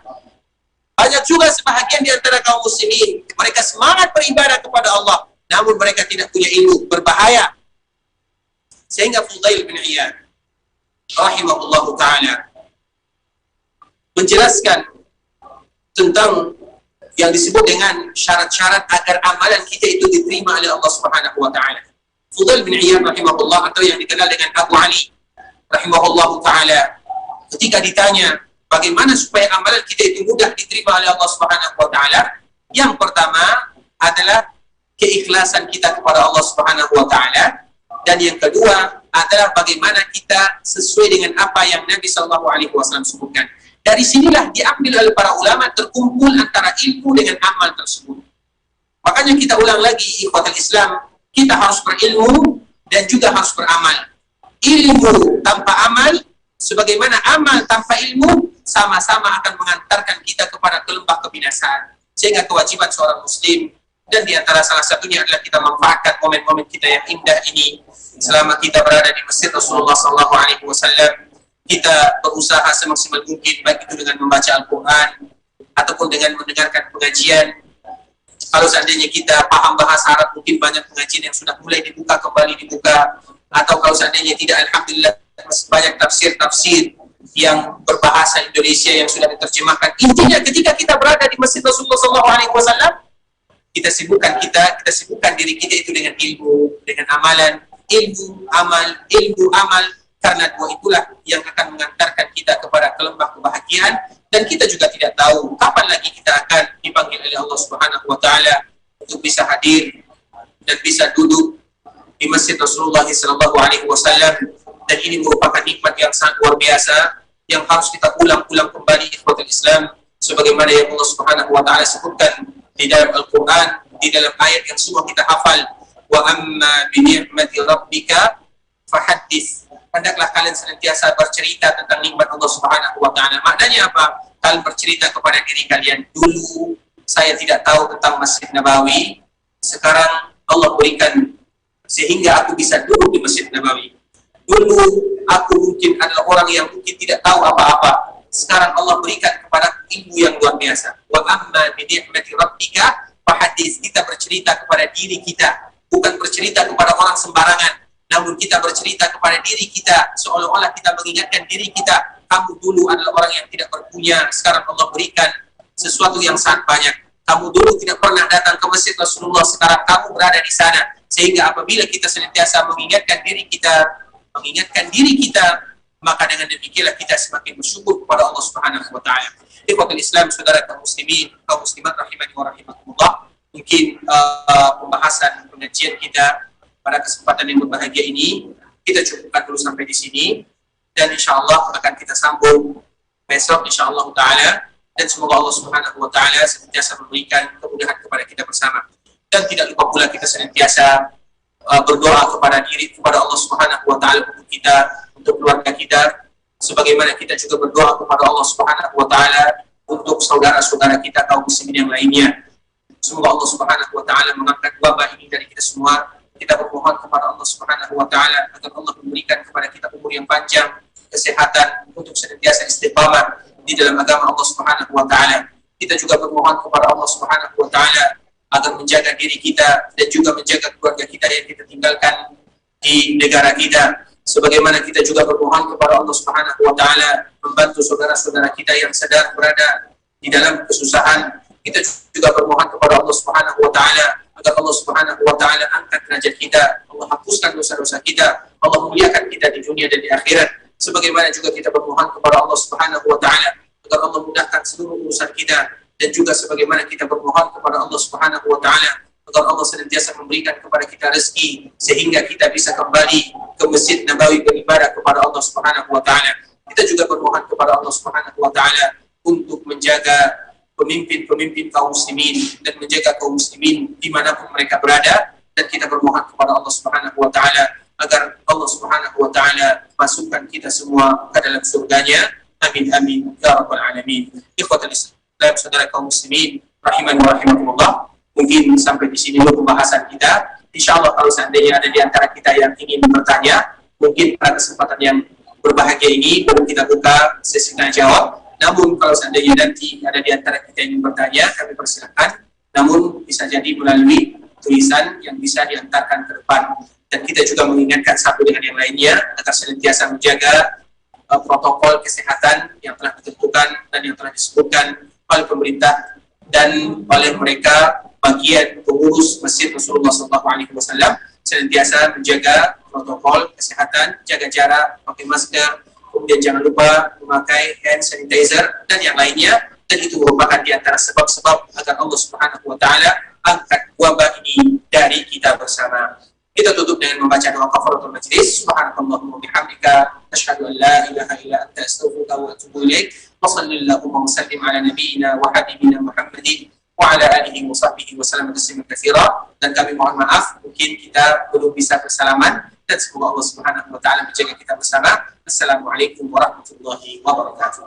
Banyak juga sebahagian di antara kaum muslimin, mereka semangat beribadah kepada Allah, namun mereka tidak punya ilmu. Berbahaya. Sehingga Fudail bin Iyad rahimahullahu ta'ala menjelaskan tentang yang disebut dengan syarat-syarat agar amalan kita itu diterima oleh Allah Subhanahu wa ta'ala. Fudail bin Iyad rahimahullah, atau yang dikenal dengan Abu Ali rahimahullahu ta'ala, ketika ditanya bagaimana supaya amalan kita itu mudah diterima oleh Allah Subhanahu wa ta'ala, yang pertama adalah keikhlasan kita kepada Allah Subhanahu wa ta'ala, dan yang kedua adalah bagaimana kita sesuai dengan apa yang Nabi SAW sebutkan. Dari sinilah diambil oleh para ulama, terkumpul antara ilmu dengan amal tersebut. Makanya kita ulang lagi, ikhwatul Islam, kita harus berilmu dan juga harus beramal. Ilmu tanpa amal, sebagaimana amal tanpa ilmu, sama-sama akan mengantarkan kita kepada lembah kebinasaan. Sehingga kewajiban seorang muslim, dan diantara salah satunya adalah kita manfaatkan momen-momen kita yang indah ini selama kita berada di masjid Rasulullah SAW. Kita berusaha semaksimal mungkin, baik itu dengan membaca Al-Quran ataupun dengan mendengarkan pengajian. Kalau seandainya kita paham bahasa Arab, mungkin banyak pengajian yang sudah mulai kembali dibuka. Atau kalau seandainya tidak, alhamdulillah banyak tafsir-tafsir yang berbahasa Indonesia yang sudah diterjemahkan. Intinya ketika kita berada di masjid Rasulullah SAW, kita sibukkan diri kita itu dengan ilmu, dengan amalan, ilmu, amal, karena dua itulah yang akan mengantarkan kita kepada lembah kebahagiaan. Dan kita juga tidak tahu kapan lagi kita akan dipanggil oleh Allah Subhanahu wa ta'ala untuk bisa hadir dan bisa duduk di masjid Rasulullah SAW. Dan ini merupakan nikmat yang sangat luar biasa yang harus kita ulang-ulang kembali, ikhwatul Islam, sebagaimana yang Allah Subhanahu wa ta'ala sebutkan di dalam Al-Quran, di dalam ayat yang semua kita hafal. Wa amma bi ni'mati rabbika fahaddits. Hendaklah kalian senantiasa bercerita tentang nikmat Allah Subhanahu wa ta'ala. Maknanya apa? kalian bercerita kepada diri kalian, dulu saya tidak tahu tentang Masjid Nabawi, sekarang Allah berikan sehingga aku bisa duduk di Masjid Nabawi. Dulu aku mungkin adalah orang yang mungkin tidak tahu apa-apa, sekarang Allah berikan kepada ilmu yang luar biasa. Wa amma bi ni'mati rabbika fahadits. Kita bercerita kepada diri kita, bukan bercerita kepada orang sembarangan, namun kita bercerita kepada diri kita, seolah-olah kita mengingatkan diri kita, kamu dulu adalah orang yang tidak berpunya, sekarang Allah berikan sesuatu yang sangat banyak. Kamu dulu tidak pernah datang ke masjid Rasulullah, sekarang kamu berada di sana. Sehingga apabila kita senantiasa mengingatkan diri kita, maka dengan demikianlah kita semakin bersyukur kepada Allah Subhanahu wa taala. Ikhwatul Islam, saudara kaum muslimin, kaum muslimat rahimani wa rahimakumullah. Mungkin pembahasan pengajian kita pada kesempatan yang berbahagia ini kita cukupkan dulu sampai di sini, dan insyaallah akan kita sambung besok insyaallah taala, dan semoga Allah Subhanahu wa taala senantiasa memberikan kemudahan kepada kita bersama. Dan tidak lupa pula kita senantiasa berdoa kepada Allah Subhanahu wa taala untuk kita, untuk keluarga kita, sebagaimana kita juga berdoa kepada Allah Subhanahu wa taala untuk saudara-saudara kita kaum muslimin yang lainnya. Semoga Allah Subhanahu wa taala mengangkat wabah ini dari kita semua. Kita bermohon kepada Allah Subhanahu wa taala agar Allah memberikan kepada kita umur yang panjang, kesehatan untuk senantiasa istiqamah di dalam agama Allah Subhanahu wa taala. Kita juga bermohon kepada Allah Subhanahu wa taala agar menjaga diri kita dan juga menjaga keluarga kita yang kita tinggalkan di negara kita. Sebagaimana kita juga bermohon kepada Allah Subhanahu wa taala membantu saudara-saudara kita yang sedang berada di dalam kesusahan. Kita juga bermohon kepada Allah Subhanahu wa taala agar Allah Subhanahu wa taala angkat derajat kita, Allah hapuskan dosa-dosa kita, Allah muliakan kita di dunia dan di akhirat. Sebagaimana juga kita bermohon kepada Allah Subhanahu wa taala agar Allah mudahkan seluruh urusan kita, dan juga sebagaimana kita bermohon kepada Allah Subhanahu wa taala agar Allah senantiasa memberikan kepada kita rezeki sehingga kita bisa kembali ke Masjid Nabawi beribadah kepada Allah Subhanahu wa taala. Kita juga bermohon kepada Allah Subhanahu wa taala untuk menjaga pemimpin-pemimpin kaum muslimin dan menjaga kaum muslimin dimanapun mereka berada, dan kita bermohon kepada Allah Subhanahu wa taala agar Allah Subhanahu wa taala masukkan kita semua ke dalam surganya. Amin amin ya rabbal alamin. Ikhwatul Islam, saudara kaum muslimin rahimani wa rahimakumullah, mungkin sampai di sini dulu pembahasan kita. Insyaallah kalau seandainya ada di antara kita yang ingin bertanya, mungkin pada kesempatan yang berbahagia ini baru kita buka sesi tanya jawab. Namun kalau seandainya nanti ada di antara kita yang ingin bertanya, kami persilakan, namun bisa jadi melalui tulisan yang bisa diantarkan ke depan. Dan kita juga mengingatkan satu dengan yang lainnya agar senantiasa menjaga protokol kesehatan yang telah ditentukan dan yang telah disebutkan oleh pemerintah dan oleh mereka bagian pengurus Masjid Rasulullah SAW, senantiasa menjaga protokol kesehatan, jaga jarak, pakai masker, kemudian jangan lupa memakai hand sanitizer dan yang lainnya. Dan itu merupakan di antara sebab-sebab agar Allah Subhanahu wa taala angkat wabah ini dari kita bersama. Kita tutup dengan membaca doa kafaratul majlis. Subhanakallahumma bihamdika asyhadu an la ilaha illa anta astaghfiruka wa atubu ilaik. Wa sallallahu wa sallim ala nabiyyina wa habibina Muhammadin wa ala alihi wa sahbihi wa sallam tasliman katsira. Dan kami mohon maaf mungkin kita belum bisa bersalaman, dan semoga Allah Subhanahu wa taala menjaga kita bersama. Assalamualaikum warahmatullahi wabarakatuh.